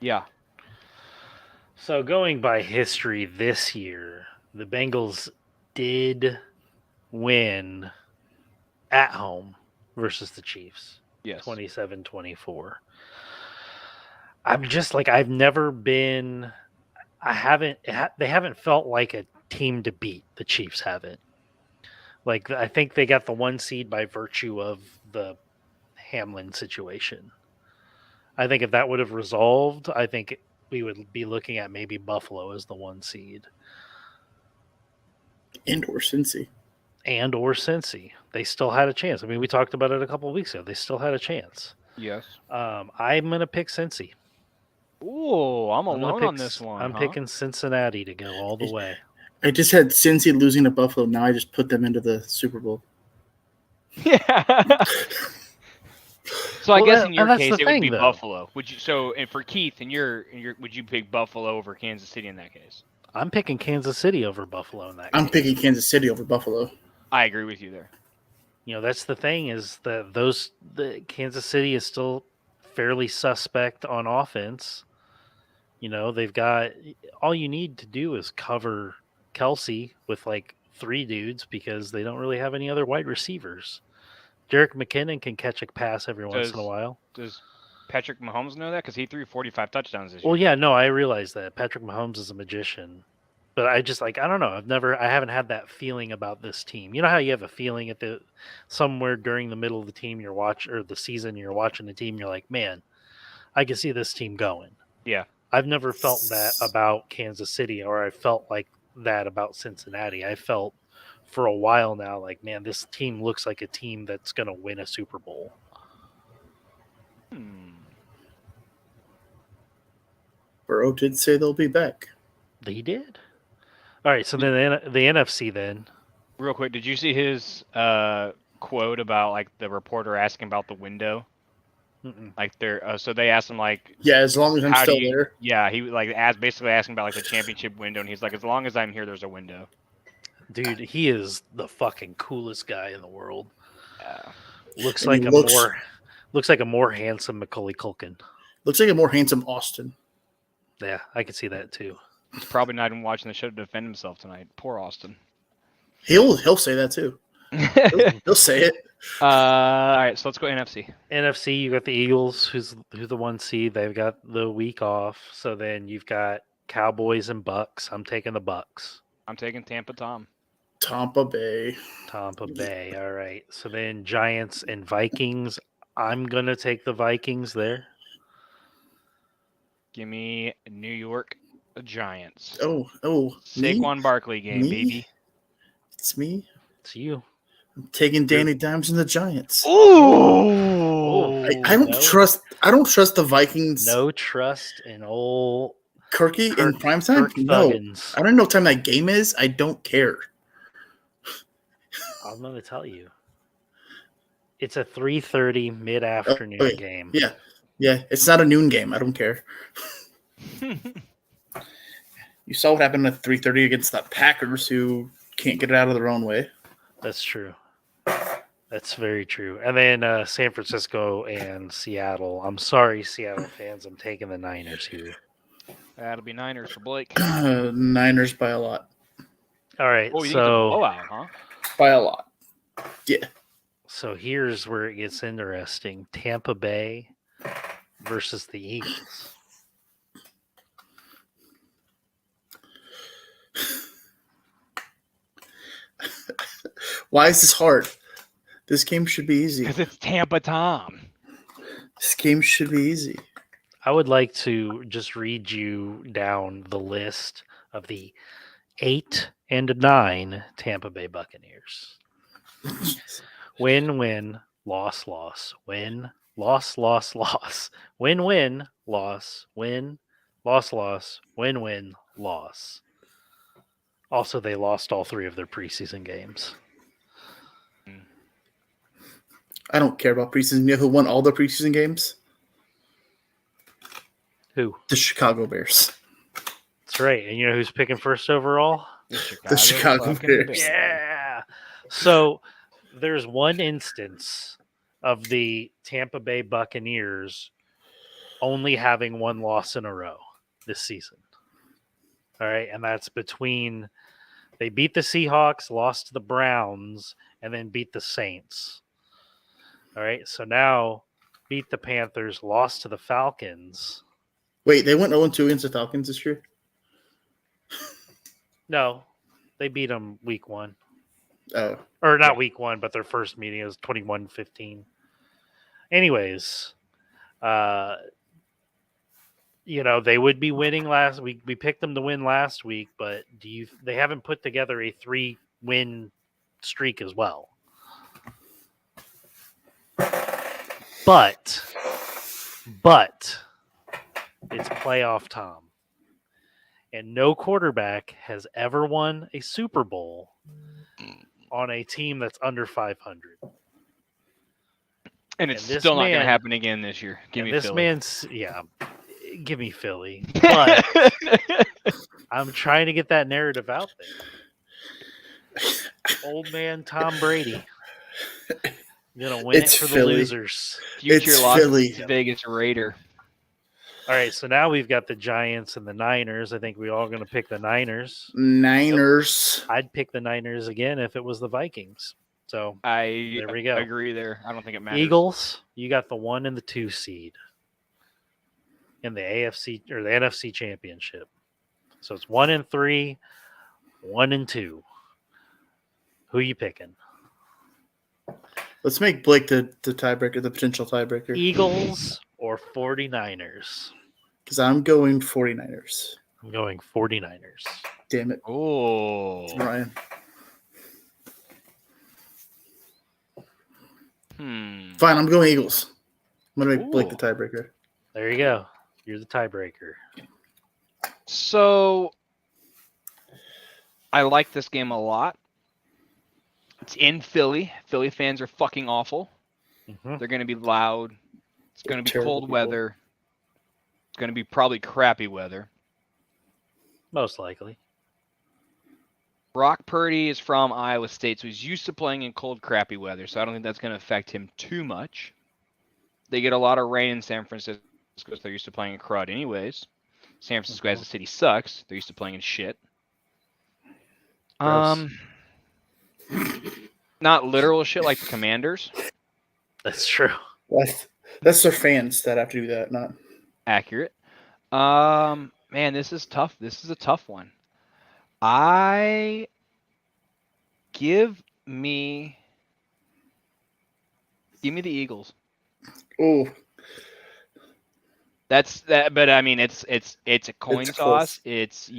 Yeah. So going by history this year, the Bengals did win at home versus the Chiefs. Yes. 27-24. I'm just like, I've never been, they haven't felt like a team to beat. The Chiefs haven't. Like, I think they got the 1 seed by virtue of the Hamlin situation. I think if that would have resolved, I think we would be looking at maybe Buffalo as the 1 seed. And or Cincy. They still had a chance. I mean, we talked about it a couple of weeks ago. They still had a chance. Yes. I'm going to pick Cincy. Ooh, I'm I'm gonna alone pick- on this one. I'm picking Cincinnati to go all the way. I just had Cincy losing to Buffalo. Now I just put them into the Super Bowl. Yeah. So I Well, guess that- in your and that's case the it would thing, be though. Buffalo. Would you? So and for Keith, and your would you pick Buffalo over Kansas City in that case? I'm picking Kansas City over Buffalo in that I'm case. picking Kansas City over Buffalo. I agree with you there. You know, that's the thing is that the Kansas City is still fairly suspect on offense. You know, they've got all you need to do is cover Kelsey with like 3 dudes because they don't really have any other wide receivers. Jerick McKinnon can catch a pass every once in a while. Does Patrick Mahomes know that? Because he threw 45 touchdowns this year. Well, yeah, no, I realize that Patrick Mahomes is a magician, but I just I don't know. I haven't had that feeling about this team. You know how you have a feeling at somewhere during the middle of the team the season you're watching the team, you're like, man, I can see this team going. Yeah. I've never felt that about Kansas City, or I felt like that about Cincinnati. I felt for a while now like, man, this team looks like a team that's going to win a Super Bowl. Burrow did say they'll be back. They did. All right, so then the NFC then. Real quick, did you see his quote about like the reporter asking about the window? Mm-mm. Like so they asked him like, Yeah, as long as I'm how still do you, there. yeah, he like basically asking about like the championship window, and he's like, as long as I'm here, there's a window. Dude, he is the fucking coolest guy in the world. Looks And he like a more handsome Macaulay Culkin. Looks like a more handsome Austin. Yeah, I can see that too. He's probably not even watching the show to defend himself tonight. Poor Austin. He'll say that too. He'll say it. All right, so let's go NFC. NFC, you got the Eagles, who's the 1 seed. They've got the week off. So then you've got Cowboys and Bucks. I'm taking the Bucks. I'm taking Tampa Tom. Tampa Bay. Tampa Bay. All right. So then Giants and Vikings. I'm gonna take the Vikings there. Give me New York Giants. Oh, me? Saquon Barkley game, Me? baby. It's me. It's you. I'm taking Danny Dimes and the Giants. Ooh. I don't trust the Vikings. No trust in old Kirky in Kirk- prime time? Kirk No. Thuggins. I don't know what time that game is. I don't care. I'm going to tell you. It's a 3:30 mid-afternoon Okay. game. Yeah. Yeah. It's not a noon game. I don't care. You saw what happened at 3:30 against the Packers, who can't get it out of their own way. That's true. That's very true. And then San Francisco and Seattle. I'm sorry, Seattle fans. I'm taking the Niners here. That'll be Niners for Blake. Niners by a lot. All right. Oh, you think it's a blowout, huh? By a lot. Yeah. So here's where it gets interesting. Tampa Bay versus the Eagles. Why is this hard? This game should be easy. Because it's Tampa Tom. This game should be easy. I would like to just read you down the list of the 8 and 9 Tampa Bay Buccaneers. Win, loss, loss. Win, loss, loss, loss. Win, loss, win, loss, loss. Win, loss. Also, they lost all 3 of their preseason games. I don't care about preseason. You know who won all the preseason games? Who? The Chicago Bears. That's right. And you know who's picking first overall? The Chicago Bears. Yeah. So there's one instance of the Tampa Bay Buccaneers only having 1 loss in a row this season. All right. And that's between they beat the Seahawks, lost to the Browns, and then beat the Saints. All right. So now beat the Panthers, lost to the Falcons. Wait, they went 0-2 against the Falcons this year? No, they beat them week 1. Oh. Or not week 1, but their first meeting was 21-15. Anyways, they would be winning last week. We picked them to win last week, but they haven't put together a 3-win streak as well. But it's playoff time. And no quarterback has ever won a Super Bowl on a team that's under 500. And it's still not going to happen again this year. Give me Philly. Give me Philly. But I'm trying to get that narrative out there. Old man Tom Brady. Going to win it for Philly. The losers. Future It's Las Philly. Vegas Raider. All right, so now we've got the Giants and the Niners. I think we're all going to pick the Niners. Niners. I'd pick the Niners again if it was the Vikings. So There we go. Agree there. I don't think it matters. Eagles, you got the 1 and the 2 seed in the AFC or the NFC Championship. So it's 1 and 3, 1 and 2. Who you picking? Let's make Blake the tiebreaker, the potential tiebreaker. Eagles or 49ers? Because I'm going 49ers. I'm going 49ers. Damn it. Oh. It's Ryan. Fine, I'm going Eagles. I'm going to make Blake the tiebreaker. There you go. You're the tiebreaker. So I like this game a lot. It's in Philly. Philly fans are fucking awful. Mm-hmm. They're going to be loud. It's going to be Terrible cold people. weather. It's going to be probably crappy weather. Most likely. Brock Purdy is from Iowa State, so he's used to playing in cold, crappy weather, so I don't think that's going to affect him too much. They get a lot of rain in San Francisco because they're used to playing in crud anyways. San Francisco as a city sucks. They're used to playing in shit. Gross. Not literal shit like the Commanders. That's true. That's their fans that have to do that, not. Accurate. Man, this is tough. This is a tough one. Give me the Eagles. Oh, That's that, but I mean, it's a coin It's toss. close.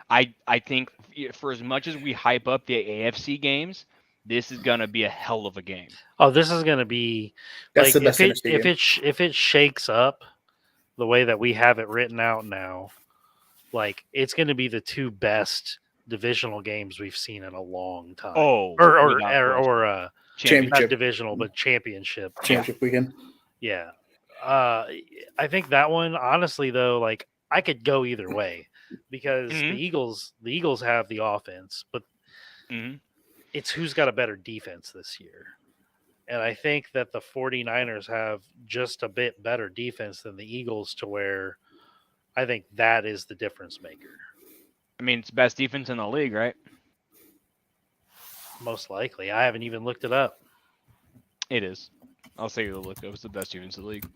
I think for as much as we hype up the AFC games, this is gonna be a hell of a game. Oh, this is going to be That's like the best NFC if game. it shakes up the way that we have it written out now, like it's going to be the two best divisional games we've seen in a long time. Oh, or without question. Championship. not divisional, but championship. Championship weekend. Yeah. I think that one, honestly, though, like I could go either way because Mhm. the Eagles have the offense, but Mhm. it's who's got a better defense this year. And I think that the 49ers have just a bit better defense than the Eagles to where I think that is the difference maker. I mean, it's best defense in the league, right? Most likely. I haven't even looked it up. It is. I'll say you look. It was the best defense in the league.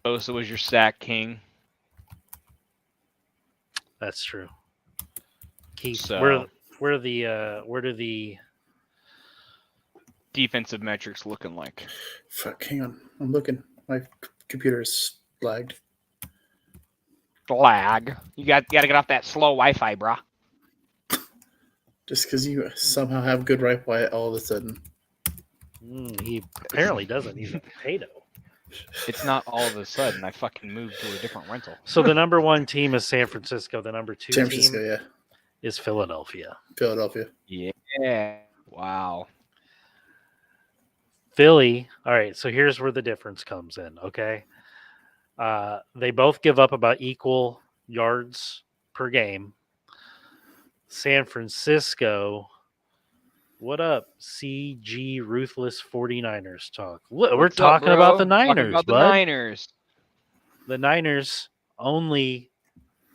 Bosa was your sack king. That's true. Keith, So- where do the Defensive metrics looking like? Fuck, hang on. I'm looking. My computer is lagged. Lag. You got to get off that slow Wi-Fi, brah. Just because you somehow have good Wi-Fi all of a sudden. he apparently doesn't. He's a potato. It's not all of a sudden. I fucking moved to a different rental. So the number one team is San Francisco. The number two San Francisco, team yeah. is Philadelphia. Philadelphia. Yeah. Wow. Philly. All right. So here's where the difference comes in. Okay. They both give up about equal yards per game. San Francisco. What up, CG Ruthless 49ers talk? We're What's up, talking about the bro? Talking Niners, about the bud. Niners. The Niners only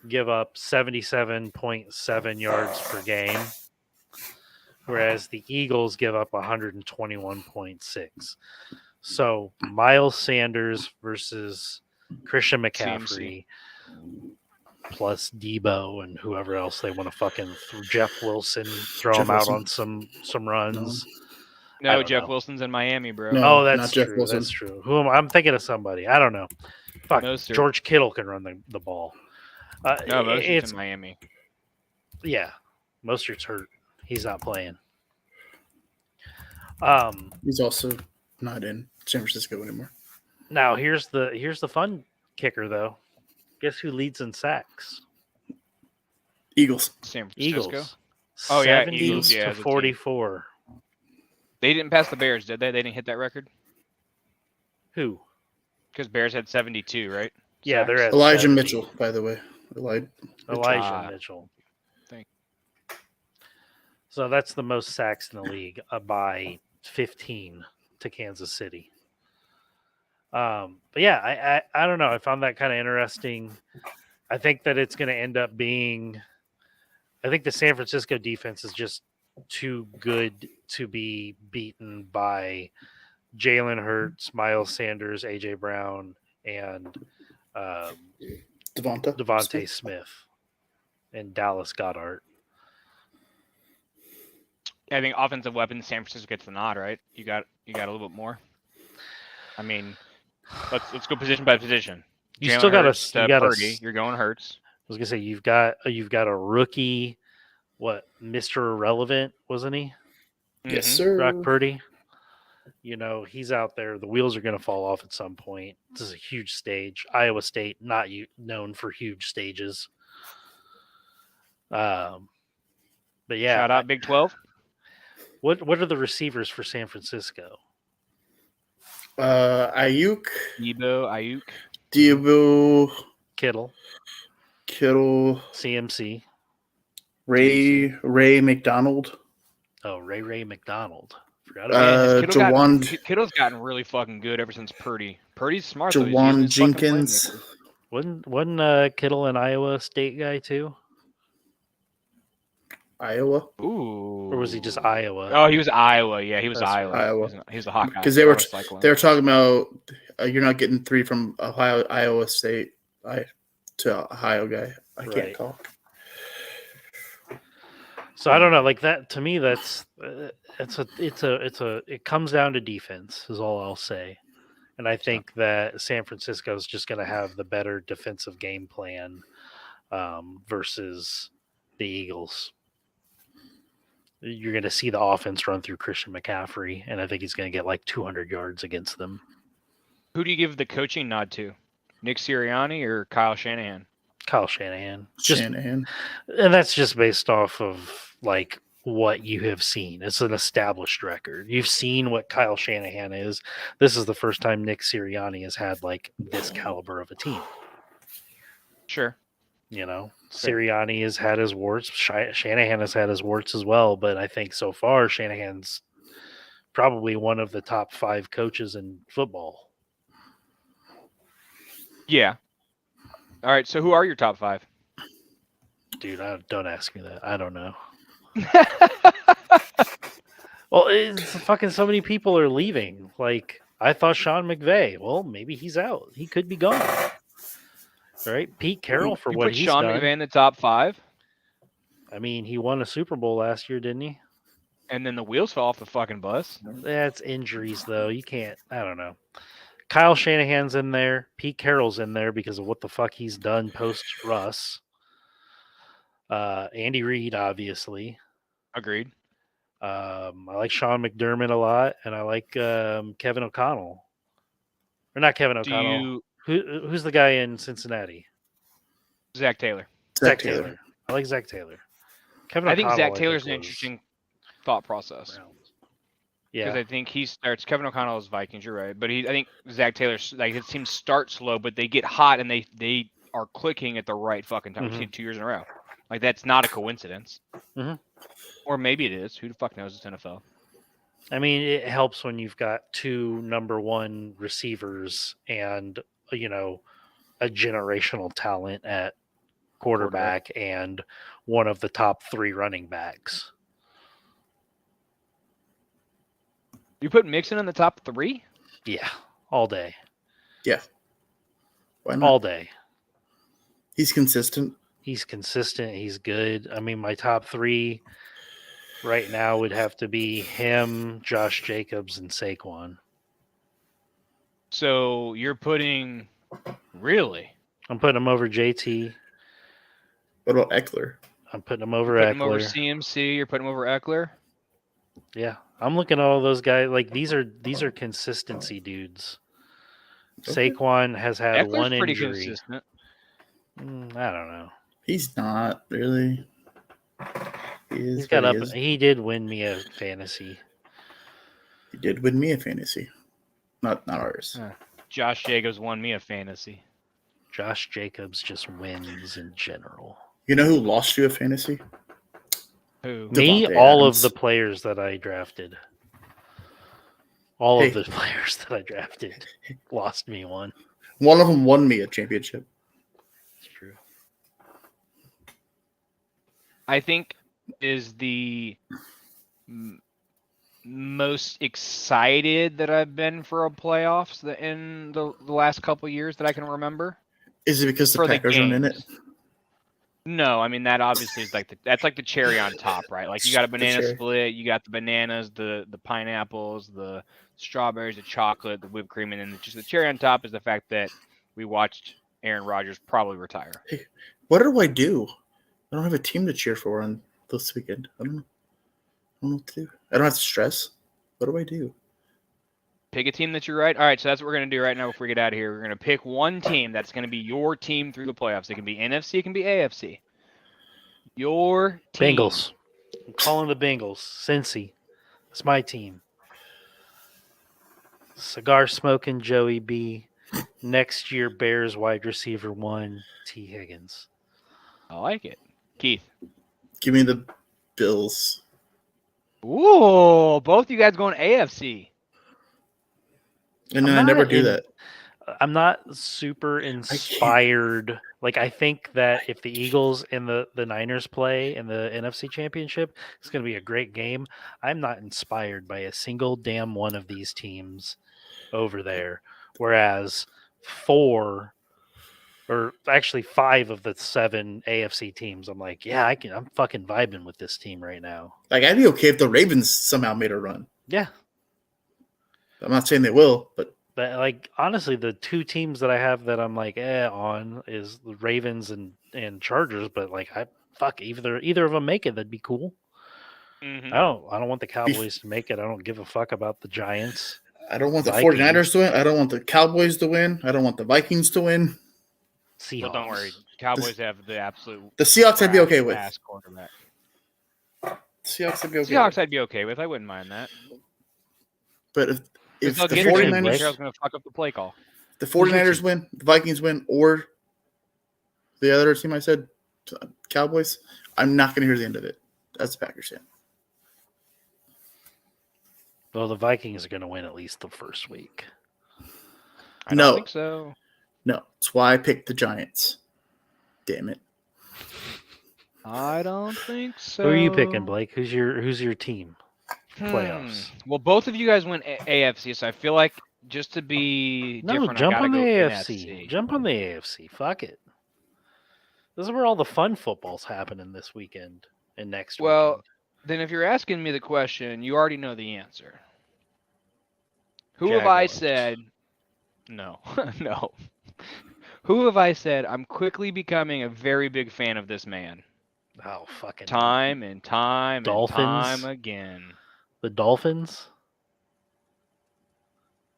give up 77.7 yards per game, whereas the Eagles give up 121.6. So Miles Sanders versus Christian McCaffrey plus Debo and whoever else they want to fucking Jeff Wilson, throw Jeff him out Wilson. on some runs. I No, don't Jeff know. Wilson's in Miami, bro. No. Oh, that's not Jeff true. Wilson. That's true. I'm thinking of somebody. I don't know. Fuck, Mostert. George Kittle can run the ball. No, Mostert's it's in Miami. yeah. Mostert's hurt. He's not playing. He's also not in San Francisco anymore. Now here's the fun kicker though. Guess who leads in sacks? Eagles. San Francisco. Eagles. Oh, yeah, 70 Eagles, yeah, to as a team. 44. They didn't pass the Bears, did they? They didn't hit that record? Who? Because Bears had 72, right? Yeah, they're Sacks? at Elijah 70. Mitchell, by the way. Elijah Ah. Mitchell. Thank So that's the most sacks in the league by 15 to Kansas City. But yeah, I don't know. I found that kind of interesting. I think that it's going to end up being. I think the San Francisco defense is just too good to be beaten by Jalen Hurts, Miles Sanders, AJ Brown, and Devontae Smith and Dallas Goedert. I think offensive weapons, San Francisco gets the nod, right? You got a little bit more. I mean, let's go position by position. You Jalen still got Hurts a. You to got Purdy. a. You're going Hurts. I was gonna say you've got a rookie. What, Mr. Irrelevant, wasn't he? Yes, Mhm. sir. Brock Purdy. You know, he's out there. The wheels are going to fall off at some point. This is a huge stage. Iowa State, not known for huge stages. But yeah, Shout out Big 12. what are the receivers for San Francisco? Ayuk, Ayuk. Debo, Kittle, Kittle, CMC. Ray McDonald, Oh, Ray McDonald. Forgot about Man, Jawan Kittle's gotten really fucking good ever since Purdy. Purdy's smart. though. He's using Jawan his fucking Jenkins. playmaker. Wasn't Kittle an Iowa State guy too, Iowa, Ooh. or was he just Iowa? Oh, he was Iowa. Yeah, he was That's Iowa. Iowa. He was the Hawkeye. because they were Cyclone. talking about you're not getting 3 from Iowa State to Ohio guy. I Right. can't talk. So I don't know, like that to me. That's it comes down to defense, is all I'll say, and I think that San Francisco is just going to have the better defensive game plan versus the Eagles. You're going to see the offense run through Christian McCaffrey, and I think he's going to get like 200 yards against them. Who do you give the coaching nod to? Nick Sirianni or Kyle Shanahan? Kyle Shanahan. Shanahan. And that's just based off of like what you have seen. It's an established record. You've seen what Kyle Shanahan is. This is the first time Nick Sirianni has had like this caliber of a team. Sure. You know, Fair. Sirianni has had his warts. Shanahan has had his warts as well. But I think so far, Shanahan's probably one of the top 5 coaches in football. Yeah. All right. So who are your top 5? Dude, don't ask me that. I don't know. Well, it's fucking so many people are leaving. Like, I thought Sean McVay. Well, maybe he's out. He could be gone. All right, Pete Carroll for You what put he's Sean done. McVay in the top 5, I mean, he won a Super Bowl last year, didn't he? and then the wheels fell off the fucking bus. That's injuries, though. You can't. I don't know. Kyle Shanahan's in there. Pete Carroll's in there because of what the fuck he's done post Russ. Andy Reid, obviously. Agreed. I like Sean McDermott a lot, and I like Kevin O'Connell. Or not Kevin Do O'Connell. you Who's the guy in Cincinnati? Zach Taylor? Zach Taylor. I like Zach Taylor. Kevin I think O'Connell, Zach Taylor's an was interesting thought process. around. Because Yeah. I think he starts. Kevin O'Connell is Vikings, you're right. But I think Zach Taylor's like his team starts slow, but they get hot and they are clicking at the right fucking time. We've Mhm. seen 2 years in a row. Like that's not a coincidence. Mhm. Or maybe it is. Who the fuck knows? It's NFL. I mean, it helps when you've got 2 number 1 receivers and, you know, a generational talent at quarterback and one of the top 3 running backs. You put Mixon in the top 3? Yeah, all day. Yeah. Why not? All day. He's consistent. He's consistent. He's good. I mean, my top 3 right now would have to be him, Josh Jacobs, and Saquon. So you're putting really? I'm putting him over JT. What about Eckler? I'm putting him over Putting him over Eckler. CMC. You're putting him over Eckler. Yeah, I'm looking at all those guys. Like these are consistency dudes. Okay. Saquon has had Eckler's one pretty injury. consistent. I don't know. He's not really. He is. He's got what up. he is. He did win me a fantasy. He did win me a fantasy. Not ours. Josh Jacobs won me a fantasy. Josh Jacobs just wins in general. You know who lost you a fantasy? Who? Me, Devontae all Adams. of the players that I drafted. All Hey. of the players that I drafted lost me one. One of them won me a championship. It's true. I think is the most excited that I've been for a playoffs in the last couple years that I can remember. Is it because the For the Packers aren't in it? games. No, I mean that obviously is like that's like the cherry on top, right? Like you got a banana cherry. split, you got the bananas, the pineapples, the strawberries, the chocolate, the whipped cream, and then just the cherry on top is the fact that we watched Aaron Rodgers probably retire. What do I do? I don't have a team to cheer for on this weekend. I don't know. I don't know what to do. I don't have to stress. What do I do? Pick a team that you're right. All right, so that's what we're going to do right now before we get out of here. We're going to pick one team that's going to be your team through the playoffs. It can be NFC, it can be AFC. Your team. Bengals. I'm calling the Bengals. Cincy. It's my team. Cigar smoking Joey B. Next year, Bears wide receiver 1, T. Higgins. I like it. Keith. Give me the Bills. Ooh, both you guys going AFC. And I'm I never not do in- that. I'm not super inspired. Like, I think that if the Eagles and the Niners play in the NFC Championship, it's going to be a great game. I'm not inspired by a single damn one of these teams over there. Whereas 5 of the 7 AFC teams, I'm like, yeah, I'm fucking vibing with this team right now. Like, I'd be okay if the Ravens somehow made a run. Yeah. I'm not saying they will, but But like honestly, the 2 teams that I have that I'm like on is the Ravens and Chargers. But like either of them make it, that'd be cool. Mm-hmm. I don't want the Cowboys to make it. I don't give a fuck about the Giants. I don't want the Vikings. 49ers to win. I don't want the Cowboys to win. I don't want the Vikings to win. Seahawks. Well, don't worry. Cowboys have the absolute The Seahawks I'd be okay with. ass quarterback. Seahawks I'd be okay Seahawks with. I'd be okay with. I wouldn't mind that. But if They'll the get you, and 49ers, Carroll's going to fuck up the play call. the 49ers win, the Vikings win, or the other team I said, Cowboys, I'm not going to hear the end of it. That's the Packers fan. Well, the Vikings are going to win at least the first week. I No. don't think so. No, that's why I picked the Giants. Damn it. I don't think so. Who are you picking, Blake? Who's your team? Playoffs. Well, both of you guys went AFC, so I feel like just to be No, different, jump I gotta on the go AFC. NFC. Jump on the AFC. Fuck it. This is where all the fun football's happening this weekend and next Well, weekend. then if you're asking me the question, you already know the answer. Who have I Jaguars. said? No, no. Who have I said I'm quickly becoming a very big fan of this man? Oh, fucking Time and time Dolphins? and time again. The Dolphins?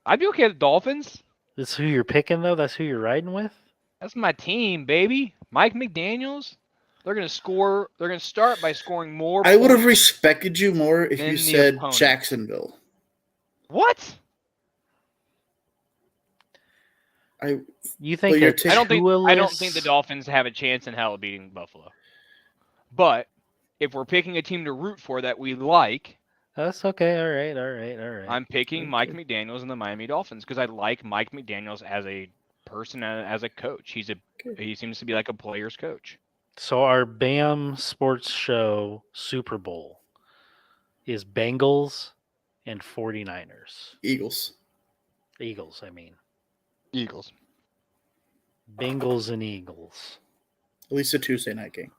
I'd be okay with the Dolphins. That's who you're picking, though? That's who you're riding with? That's my team, baby. Mike McDaniels. They're gonna score. They're gonna start by scoring more. I would have points. respected you more if Then you the said opponent. Jacksonville. What? You think Well, you're that taking- I don't think the Dolphins have a chance in hell of beating Buffalo. But if we're picking a team to root for that we like, That's okay. All right. I'm picking Mike McDaniels and the Miami Dolphins because I like Mike McDaniels as a person, as a coach. He seems to be like a player's coach. So our BAM Sports Show Super Bowl is Bengals and 49ers. Eagles. Eagles, I mean. Eagles. Bengals and Eagles. At least a Tuesday night game.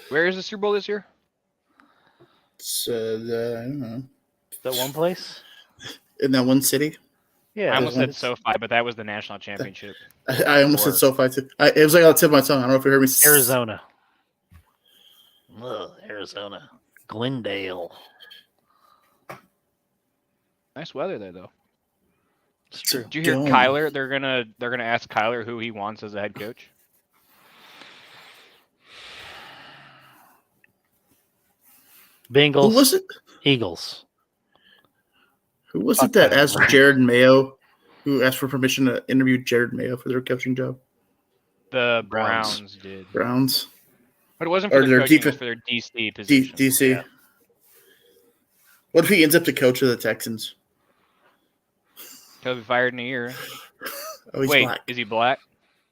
Where is the Super Bowl this year? It's, I don't know. Is that one place? In that one city. Yeah. I almost said it's SoFi, but that was the national championship. I almost Or- said SoFi too. It was like on the tip of my tongue. I don't know if you heard me. Arizona. Ugh, Arizona. Glendale. Nice weather there, though. It's true. Did you hear Dome. Kyler? They're gonna ask Kyler who he wants as a head coach. Bengals. Who was it? Eagles. Who was Fuck it that that. asked Jared Mayo, who asked for permission to interview Jared Mayo for their coaching job? The Browns. Browns did, Browns, but it wasn't for Or the their coaching. It was defen- for their DC position. DC. Yeah. What if he ends up the coach of the Texans? He'll be fired in a year. Oh, he's Wait, black. is he black?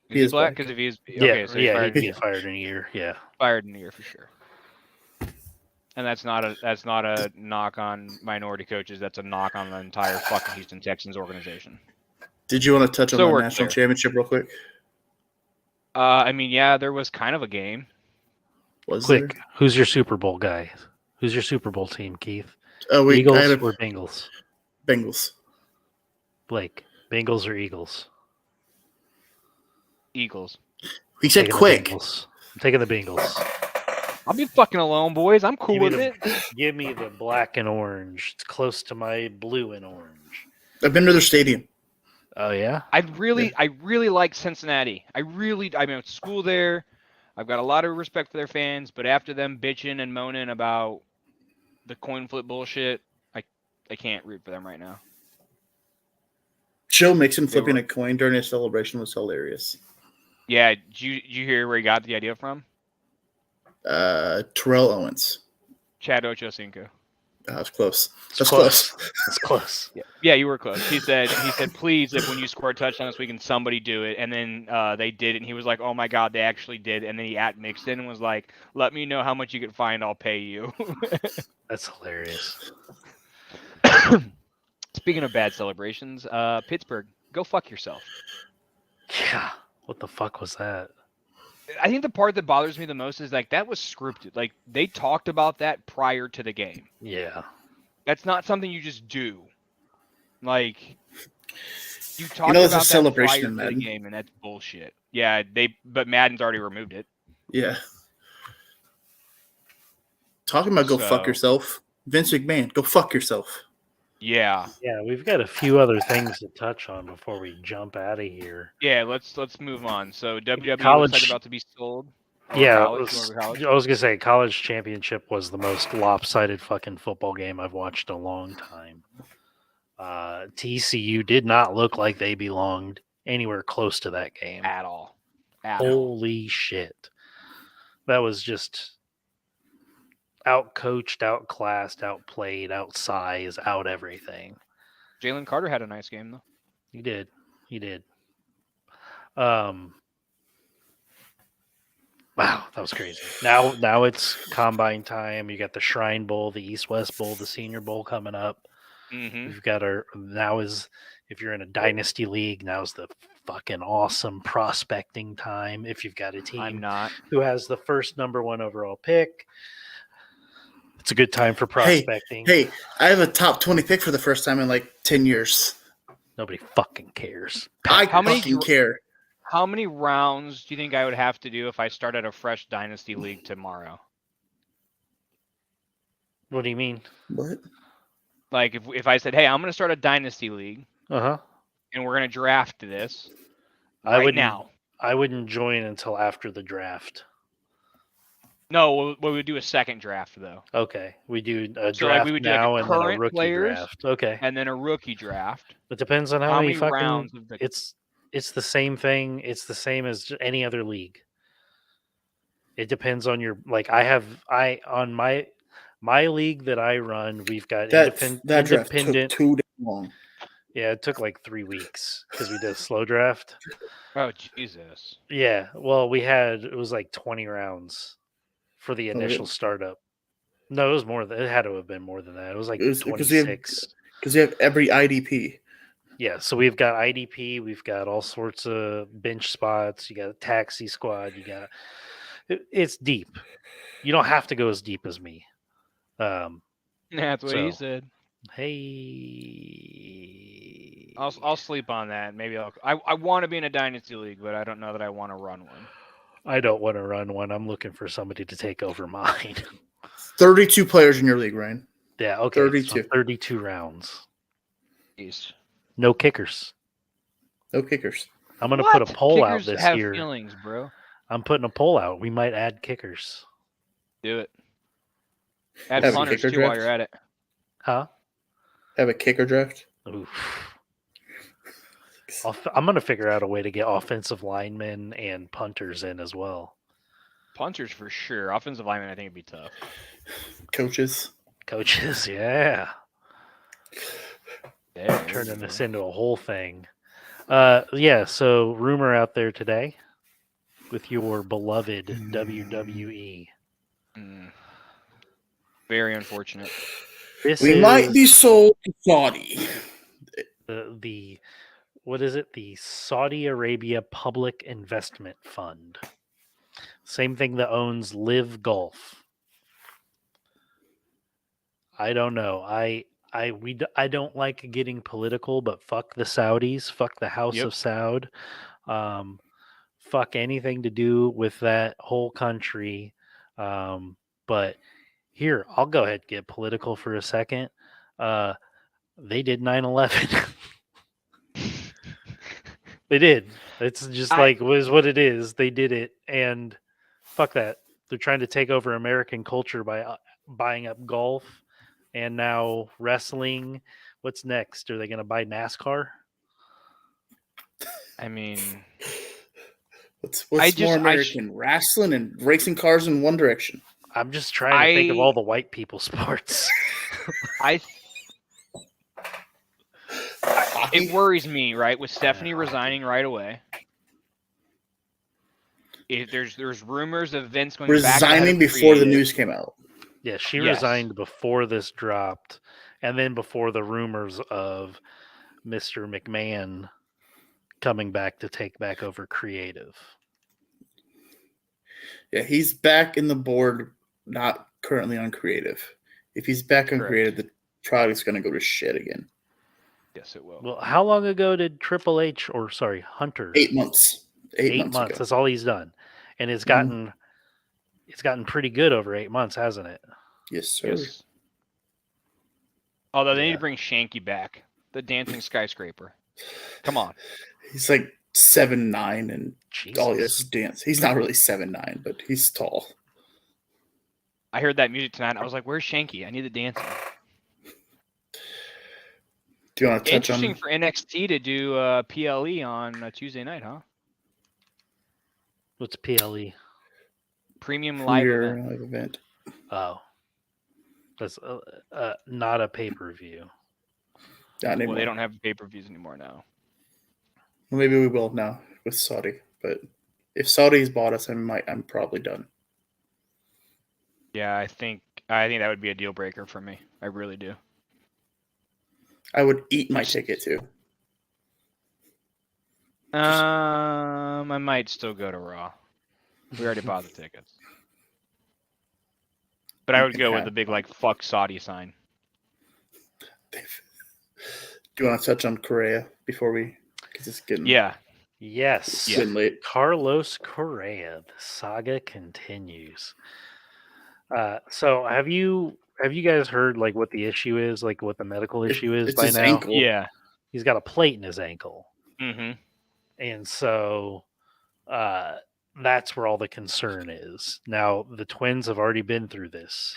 He is black? black. Because if he's Yeah, so he's yeah, fired, he'd get fired in a year. Yeah. fired in a year for sure. And that's not a knock on minority coaches. That's a knock on the entire fucking Houston Texans organization. Did you want to touch on So the we're national clear. championship real quick? I mean, yeah, there was kind of a game. Was Quick, there? who's your Super Bowl guy? Who's your Super Bowl team, Keith? Oh, wait, Eagles I had or Bengals? Bengals. Blake, Bengals or Eagles? Eagles. He said Taking the quick. Bengals. I'm taking the Bengals. I'll be fucking alone, boys. I'm cool with it. Give me the black and orange. It's close to my blue and orange. I've been to their stadium. Oh yeah. I really like Cincinnati. I went to school there. I've got a lot of respect for their fans, but after them bitching and moaning about the coin flip bullshit, I can't root for them right now. Joe Mixon They flipping were- a coin during his celebration was hilarious. Yeah, did you hear where he got the idea from? Terrell Owens. Chad Ochocinco. That was close. It's That's close. It's close. Yeah, you were close. He said, please, if when you score a touchdown this weekend, somebody do it. And then they did it, and he was like, oh my God, they actually did. And then he mixed in and was like, let me know how much you can find, I'll pay you. That's hilarious. Speaking of bad celebrations, Pittsburgh, go fuck yourself. Yeah. What the fuck was that? I think the part that bothers me the most is like that was scripted. Like they talked about that prior to the game. Yeah. That's not something you just do. Like you talked know, it's a about that celebration prior in to the Madden. game, and that's bullshit. Yeah, but Madden's already removed it. Yeah. Talking about go fuck So- yourself. Vince McMahon, go fuck yourself. Yeah. Yeah, we've got a few other things to touch on before we jump out of here. Yeah, let's move on. So WWE College- looks like about to be sold. Or Yeah, college. You wanna go college? I was gonna say college championship was the most lopsided fucking football game I've watched in a long time. TCU did not look like they belonged anywhere close to that game. At all. At all. Holy shit. That was just outcoached, outclassed, outplayed, outsized, out everything. Jalen Carter had a nice game though. He did. He did. Wow, that was crazy. Now it's combine time. You got the Shrine Bowl, the East West Bowl, the Senior Bowl coming up. Mm-hmm. We've got if you're in a dynasty league, now's the fucking awesome prospecting time. If you've got a team I'm not. who has the first number 1 overall pick, it's a good time for prospecting. Hey, I have a top 20 pick for the first time in like 10 years. Nobody fucking cares. I How many fucking care. How many rounds do you think I would have to do if I started a fresh dynasty league tomorrow? What do you mean? What? Like if I said, "Hey, I'm going to start a dynasty league Uh-huh. and we're going to draft this I right wouldn't- now." I wouldn't join until after the draft. No, we would do a second draft though, Okay, we do a So, like, draft we would do, like, now a and then a current rookie players, draft. Okay, and then a rookie draft. it depends on How how, many many fucking rounds of the? It's the same thing. It's the same as any other league. It depends on your on my league that I run. We've got That draft took independent. too damn long. Yeah, it took like 3 weeks because we did a slow draft. Oh Jesus! Yeah, well, it was like 20 rounds for the initial really? startup. No, it was more than it had to have been more than that. It was like It was- because they have- 26. Because you have every IDP. Yeah, so we've got IDP, we've got all sorts of bench spots, you got a taxi squad, it's deep. You don't have to go as deep as me. That's what he So- said. Hey, I'll sleep on that. Maybe I want to be in a dynasty league, but I don't know that I want to run one. I don't want to run one. I'm looking for somebody to take over mine. 32 players in your league, Ryan. Yeah, okay. 32. 32 rounds. Jeez. No kickers. No kickers. I'm going to put a What? poll out Kickers this have year. feelings, bro. I'm putting a poll out. We might add kickers. Do it. Add Have a punters kicker too while draft? you're at it. Huh? Have a kicker draft. Oof. I'm going to figure out a way to get offensive linemen and punters in as well. Punters for sure. Offensive lineman, I think it'd be tough. Coaches. Coaches, yeah. Yeah, Turning this into a whole thing. Yeah, so rumor out there today with your beloved WWE. Very unfortunate. This We is might be sold to Saudi. the what is it? The Saudi Arabia Public Investment Fund. Same thing that owns Live Golf. I don't know. I don't like getting political, but fuck the Saudis, fuck the House Yep. of Saud, fuck anything to do with that whole country. But here, I'll go ahead and get political for a second. They did 9/11. They did. It's just was what it is. They did it, and fuck that. They're trying to take over American culture by buying up golf and now wrestling. What's next? Are they going to buy NASCAR? I mean, What's I just- more I American? Wrestling and racing cars in one direction. I'm just trying to think of I- all the white people sports. it worries me, right? With Stephanie resigning right away. If there's rumors of Vince going back to head Resigning of before the creative. news came out. Yeah, she Yes. resigned before this dropped, and then before the rumors of Mr. McMahon coming back to take back over creative. Yeah, he's back in the board, not currently on creative. If he's back on Correct. creative, the product's going to go to shit again. Yes, it will. Well, how long ago did Triple H, or sorry, Hunter? 8 months. 8 months ago. That's all he's done, and it's gotten pretty good over 8 months, hasn't it? Yes, sir. Yes. Although they need Yeah. to bring Shanky back, the dancing skyscraper. Come on. He's like 7'9", and all he does Jesus. is dance. He's not really 7'9", but he's tall. I heard that music tonight. I was like, "Where's Shanky? I need the dancing." Do you want to touch Interesting on? for NXT to do PLE on a Tuesday night, huh? What's PLE? Premium live Your event. live event? Oh, that's not a pay-per-view. Not anymore. Well, they don't have pay-per-views anymore now. Well, maybe we will now with Saudi. But if Saudi's bought us, I'm probably done. Yeah, I think that would be a deal breaker for me. I really do. I would eat my ticket too. I might still go to Raw. We already bought the tickets. But I would go with the big like "fuck Saudi" sign. Do you want to touch on Korea before we? Because it's getting Yes. getting late. Carlos Correa. The saga continues. So have you guys heard like what the issue is, like what the medical issue is It's by his now? ankle. Yeah. He's got a plate in his ankle. Mm-hmm. And so that's where all the concern is. Now, the Twins have already been through this.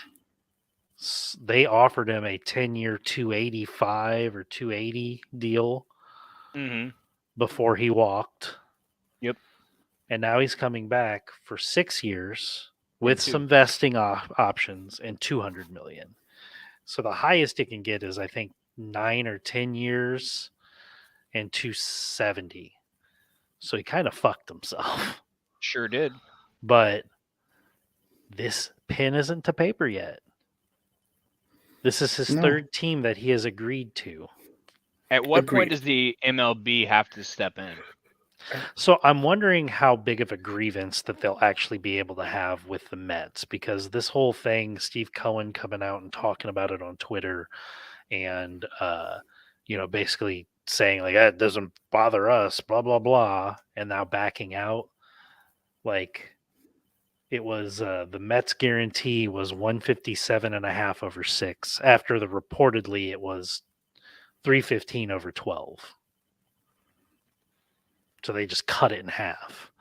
They offered him a 10-year 285 or 280 deal Mm-hmm. before he walked. Yep. And now he's coming back for 6 years with two. some vesting options and $200 million. So the highest he can get is, I think, 9 or 10 years and 270. So he kind of fucked himself. Sure did. But this pin isn't to paper yet. This is his third team that he has agreed to. At what point Agreed. does the MLB have to step in? So I'm wondering how big of a grievance that they'll actually be able to have with the Mets, because this whole thing, Steve Cohen coming out and talking about it on Twitter and, basically saying like, that doesn't bother us, blah, blah, blah. And now backing out. Like, it was the Mets guarantee was 157.5 over 6 after the reportedly it was 315 over 12. So they just cut it in half.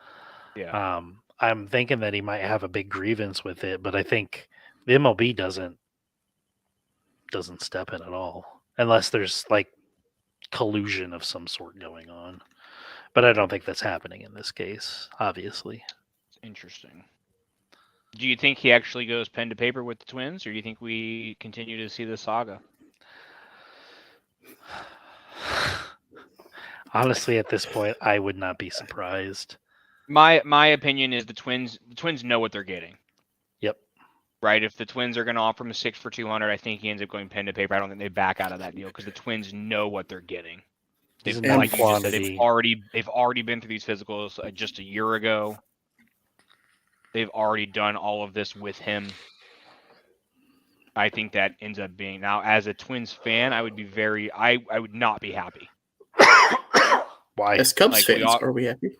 Yeah. I'm thinking that he might have a big grievance with it, but I think the MLB doesn't step in at all unless there's like collusion of some sort going on. But I don't think that's happening in this case, obviously. It's interesting. Do you think he actually goes pen to paper with the Twins, or do you think we continue to see the saga? Honestly, at this point, I would not be surprised. My opinion is the Twins know what they're getting. Yep. Right? If the Twins are going to offer him a 6 for 200, I think he ends up going pen to paper. I don't think they back out of that deal because the Twins know what they're getting. He's a Like you just said, quantity. they've already been through these physicals just a year ago. They've already done all of this with him. I think that ends up being, now as a Twins fan, I would not be happy. Why? As Cubs Like, fans, are we happy?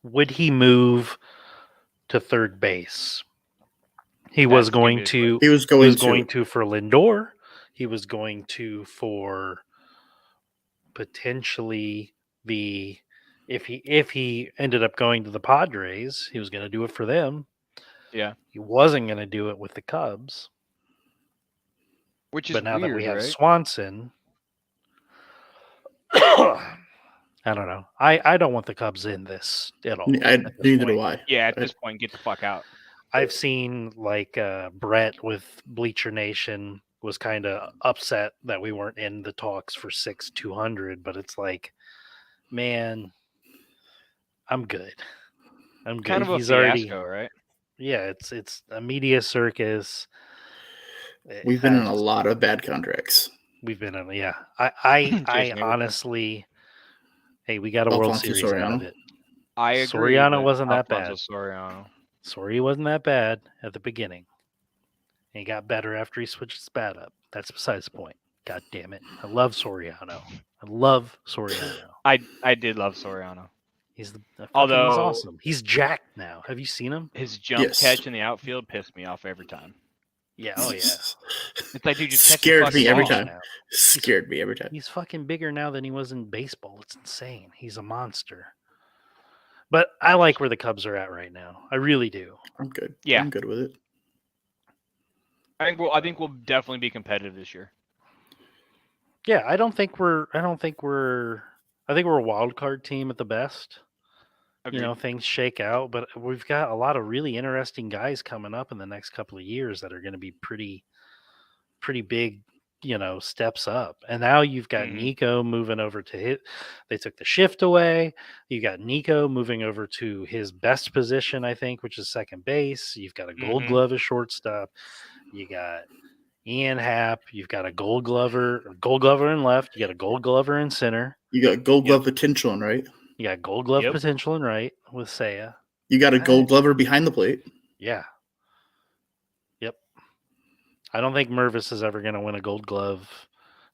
Would he move to third base? He That's was gonna going be his to. He was He was going going to for Lindor. He was going to for potentially the if he ended up going to the Padres, he was going to do it for them. Yeah. He wasn't going to do it with the Cubs. Which is But now weird, that we have right? Swanson, I don't know. I don't want the Cubs in this at all. at this Neither do point. I. Yeah, at this point, get the fuck out. I've seen like Brett with Bleacher Nation was kind of upset that we weren't in the talks for 6,200, but it's like, man, I'm good. I'm good. Kind of a He's fiasco, already, right? yeah. It's a media circus. We've been in a lot of bad contracts. We've been in, yeah. I Jason, honestly, hey, we got a World Alfonso Series out of Soriano. it. I agree. Soriano but wasn't that Alfonso bad. Soriano. Sorry, he wasn't that bad at the beginning. And he got better after he switched his bat up. That's besides the point. God damn it. I love Soriano. I did love Soriano. He's Although- he's awesome. He's jacked now. Have you seen him? His jump Yes. catch in the outfield pissed me off every time. Yeah, oh yeah. It's like, dude, just catch the Scared fucking me every ball time. now. Scared me every time. He's fucking bigger now than he was in baseball. It's insane. He's a monster. But I like where the Cubs are at right now. I really do. I'm good. Yeah. I'm good with it. I think we'll definitely be competitive this year. Yeah, I think we're a wild card team at the best. Agreed. You know, things shake out, but we've got a lot of really interesting guys coming up in the next couple of years that are going to be pretty big, steps up. And now you've got Nico moving over to hit. They took the shift away. You got Nico moving over to his best position, I think, which is second base. You've got a Gold Glove as shortstop. You got Ian Happ. You've got a Gold Glover in left. You got a Gold Glover in center. You got Gold Glove potential in right. You got Gold Glove potential in right with Seiya. You got a Gold Glover behind the plate. Yeah. Yep. I don't think Mervis is ever going to win a Gold Glove.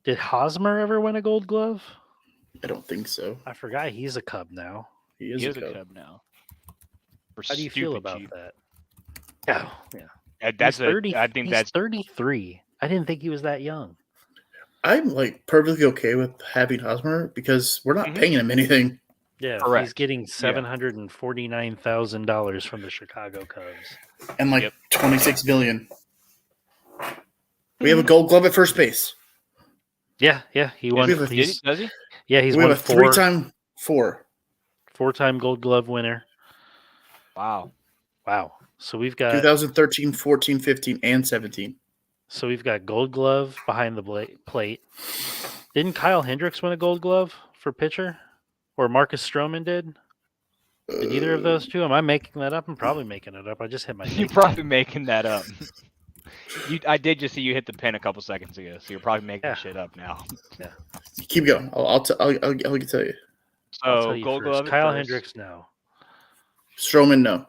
Did Hosmer ever win a Gold Glove? I don't think so. I forgot he's a Cub now. He is a Cub now. How do you feel about that? Yeah. That's he's 30, I think he's that's 33. I didn't think he was that young. I'm like perfectly okay with having Hosmer because we're not paying him anything. Yeah, correct. He's getting $749,000 from the Chicago Cubs. And like 26 billion. We have a Gold Glove at first base. Yeah, he won. Does he? Yeah, he's we won have a four-time Gold Glove winner. Wow. So we've got 2013, 14, 15, and 17. So we've got Gold Glove behind the plate. Didn't Kyle Hendricks win a Gold Glove for pitcher? Or Marcus Stroman did? Did either of those two? Am I making that up? I'm probably making it up. I just hit my You're probably making that up. I did just see you hit the pin a couple seconds ago, so you're probably making shit up now. Yeah. Keep going. I'll tell you. So Gold Glove. Kyle Hendricks, no. Stroman, no.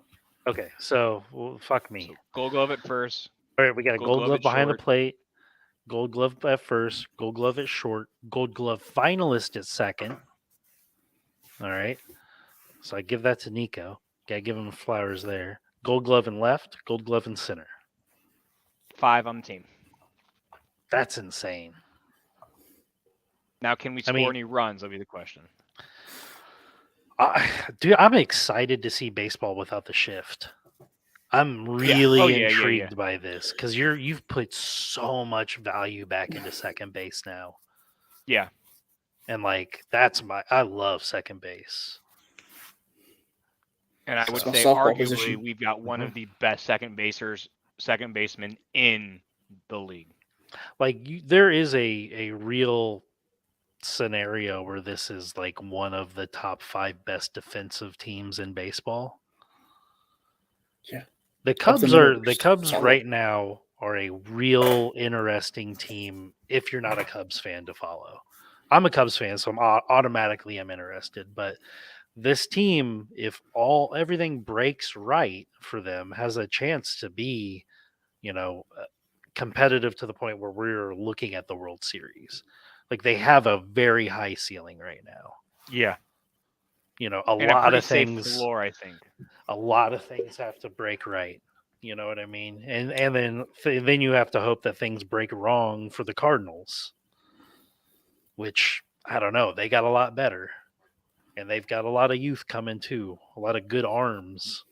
Okay, so fuck me. So Gold Glove at first. All right, we got a Gold Glove behind short. the plate, Gold Glove at first, Gold Glove at short, Gold Glove finalist at second. All right, so I give that to Nico. Gotta give him flowers there. Gold Glove in left, Gold Glove in center. 5 on the team. That's insane. Now, can we score any runs? That'll be the question. Dude, I'm excited to see baseball without the shift. I'm really intrigued by this because you've put so much value back into second base now. Yeah. And I love second base. And I would say arguably we've got one of the best second basemen in the league. There is a real scenario where this is like one of the top 5 best defensive teams in baseball. Yeah. The Cubs right now are a real interesting team if you're not a Cubs fan to follow. I'm a Cubs fan, so I'm automatically interested, but this team, if everything breaks right for them, has a chance to be, competitive to the point where we're looking at the World Series. Like they have a very high ceiling right now. Yeah. A lot of things. Safe floor, I think. A lot of things have to break right. You know what I mean? And then you have to hope that things break wrong for the Cardinals, which I don't know. They got a lot better, and they've got a lot of youth coming too. A lot of good arms,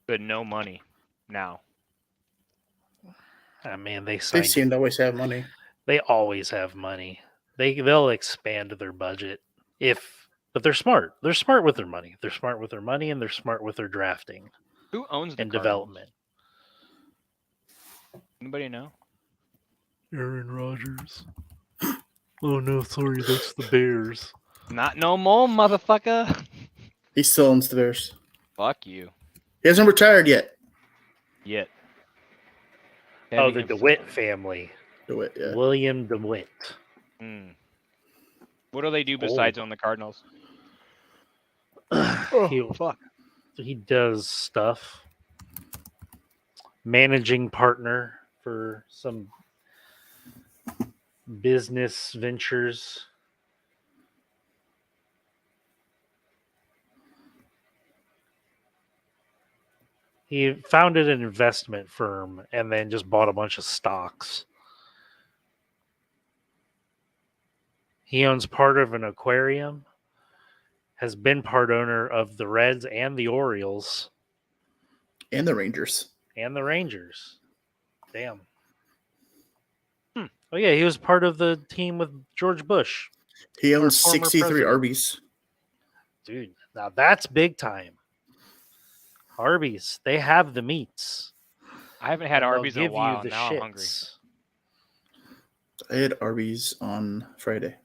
but no money now. I mean, they seem to always have money. They always have money. They'll expand their budget but they're smart. They're smart with their money. They're smart with their money, and they're smart with their drafting. Who owns the and Cardinals? Development? Anybody know? Aaron Rodgers. Oh no, sorry, that's the Bears. Not no more, motherfucker. He still owns the Bears. Fuck you. He hasn't retired yet. Yet. Oh, the DeWitt family. DeWitt, yeah. William DeWitt. What do they do besides own the Cardinals? Fuck. He does stuff. Managing partner for some business ventures. He founded an investment firm and then just bought a bunch of stocks. He owns part of an aquarium, has been part owner of the Reds and the Orioles And the Rangers. and the Rangers. Damn. Oh, yeah, he was part of the team with George Bush. He owns former 63 president. Arby's. Dude, now that's big time. Arby's, they have the meats. I haven't had and they'll Arby's in a give you while. the Now I'm hungry. shits. I had Arby's on Friday.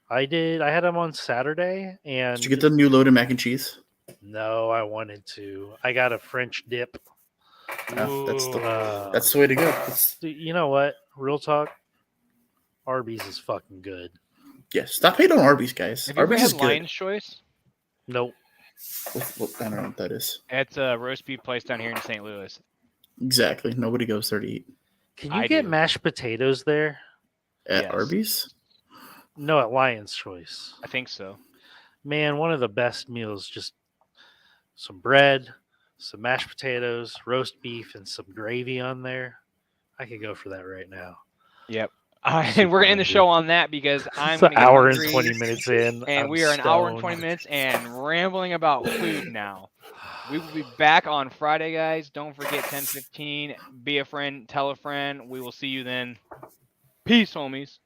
I did. I had them on Saturday, and Did you get the new loaded mac and cheese? no, I wanted to. I got a French dip. No, that's Uh, the way to go. That's, You know what? Real talk. Arby's is fucking good. yeah, stop hating on Arby's, guys. Have you ever Arby's is had good. Lion's Choice? Nope. I don't know what that is. It's a roast beef place down here in St. Louis. Exactly. Nobody goes there to eat. Can you I get do. mashed potatoes there? At Yes. Arby's? No, at Lion's Choice. I think so. Man, one of the best meals. Just some bread, some mashed potatoes, roast beef, and some gravy on there. I could go for that right now. Yep. And we're gonna end the show on that because I'm It's an gonna get hour and hungry, 20 minutes in. and I'm we are an hour and stoned. 20 minutes and rambling about food now. We will be back on Friday, guys. Don't forget 10:15. Be a friend, tell a friend. We will see you then. Peace, homies.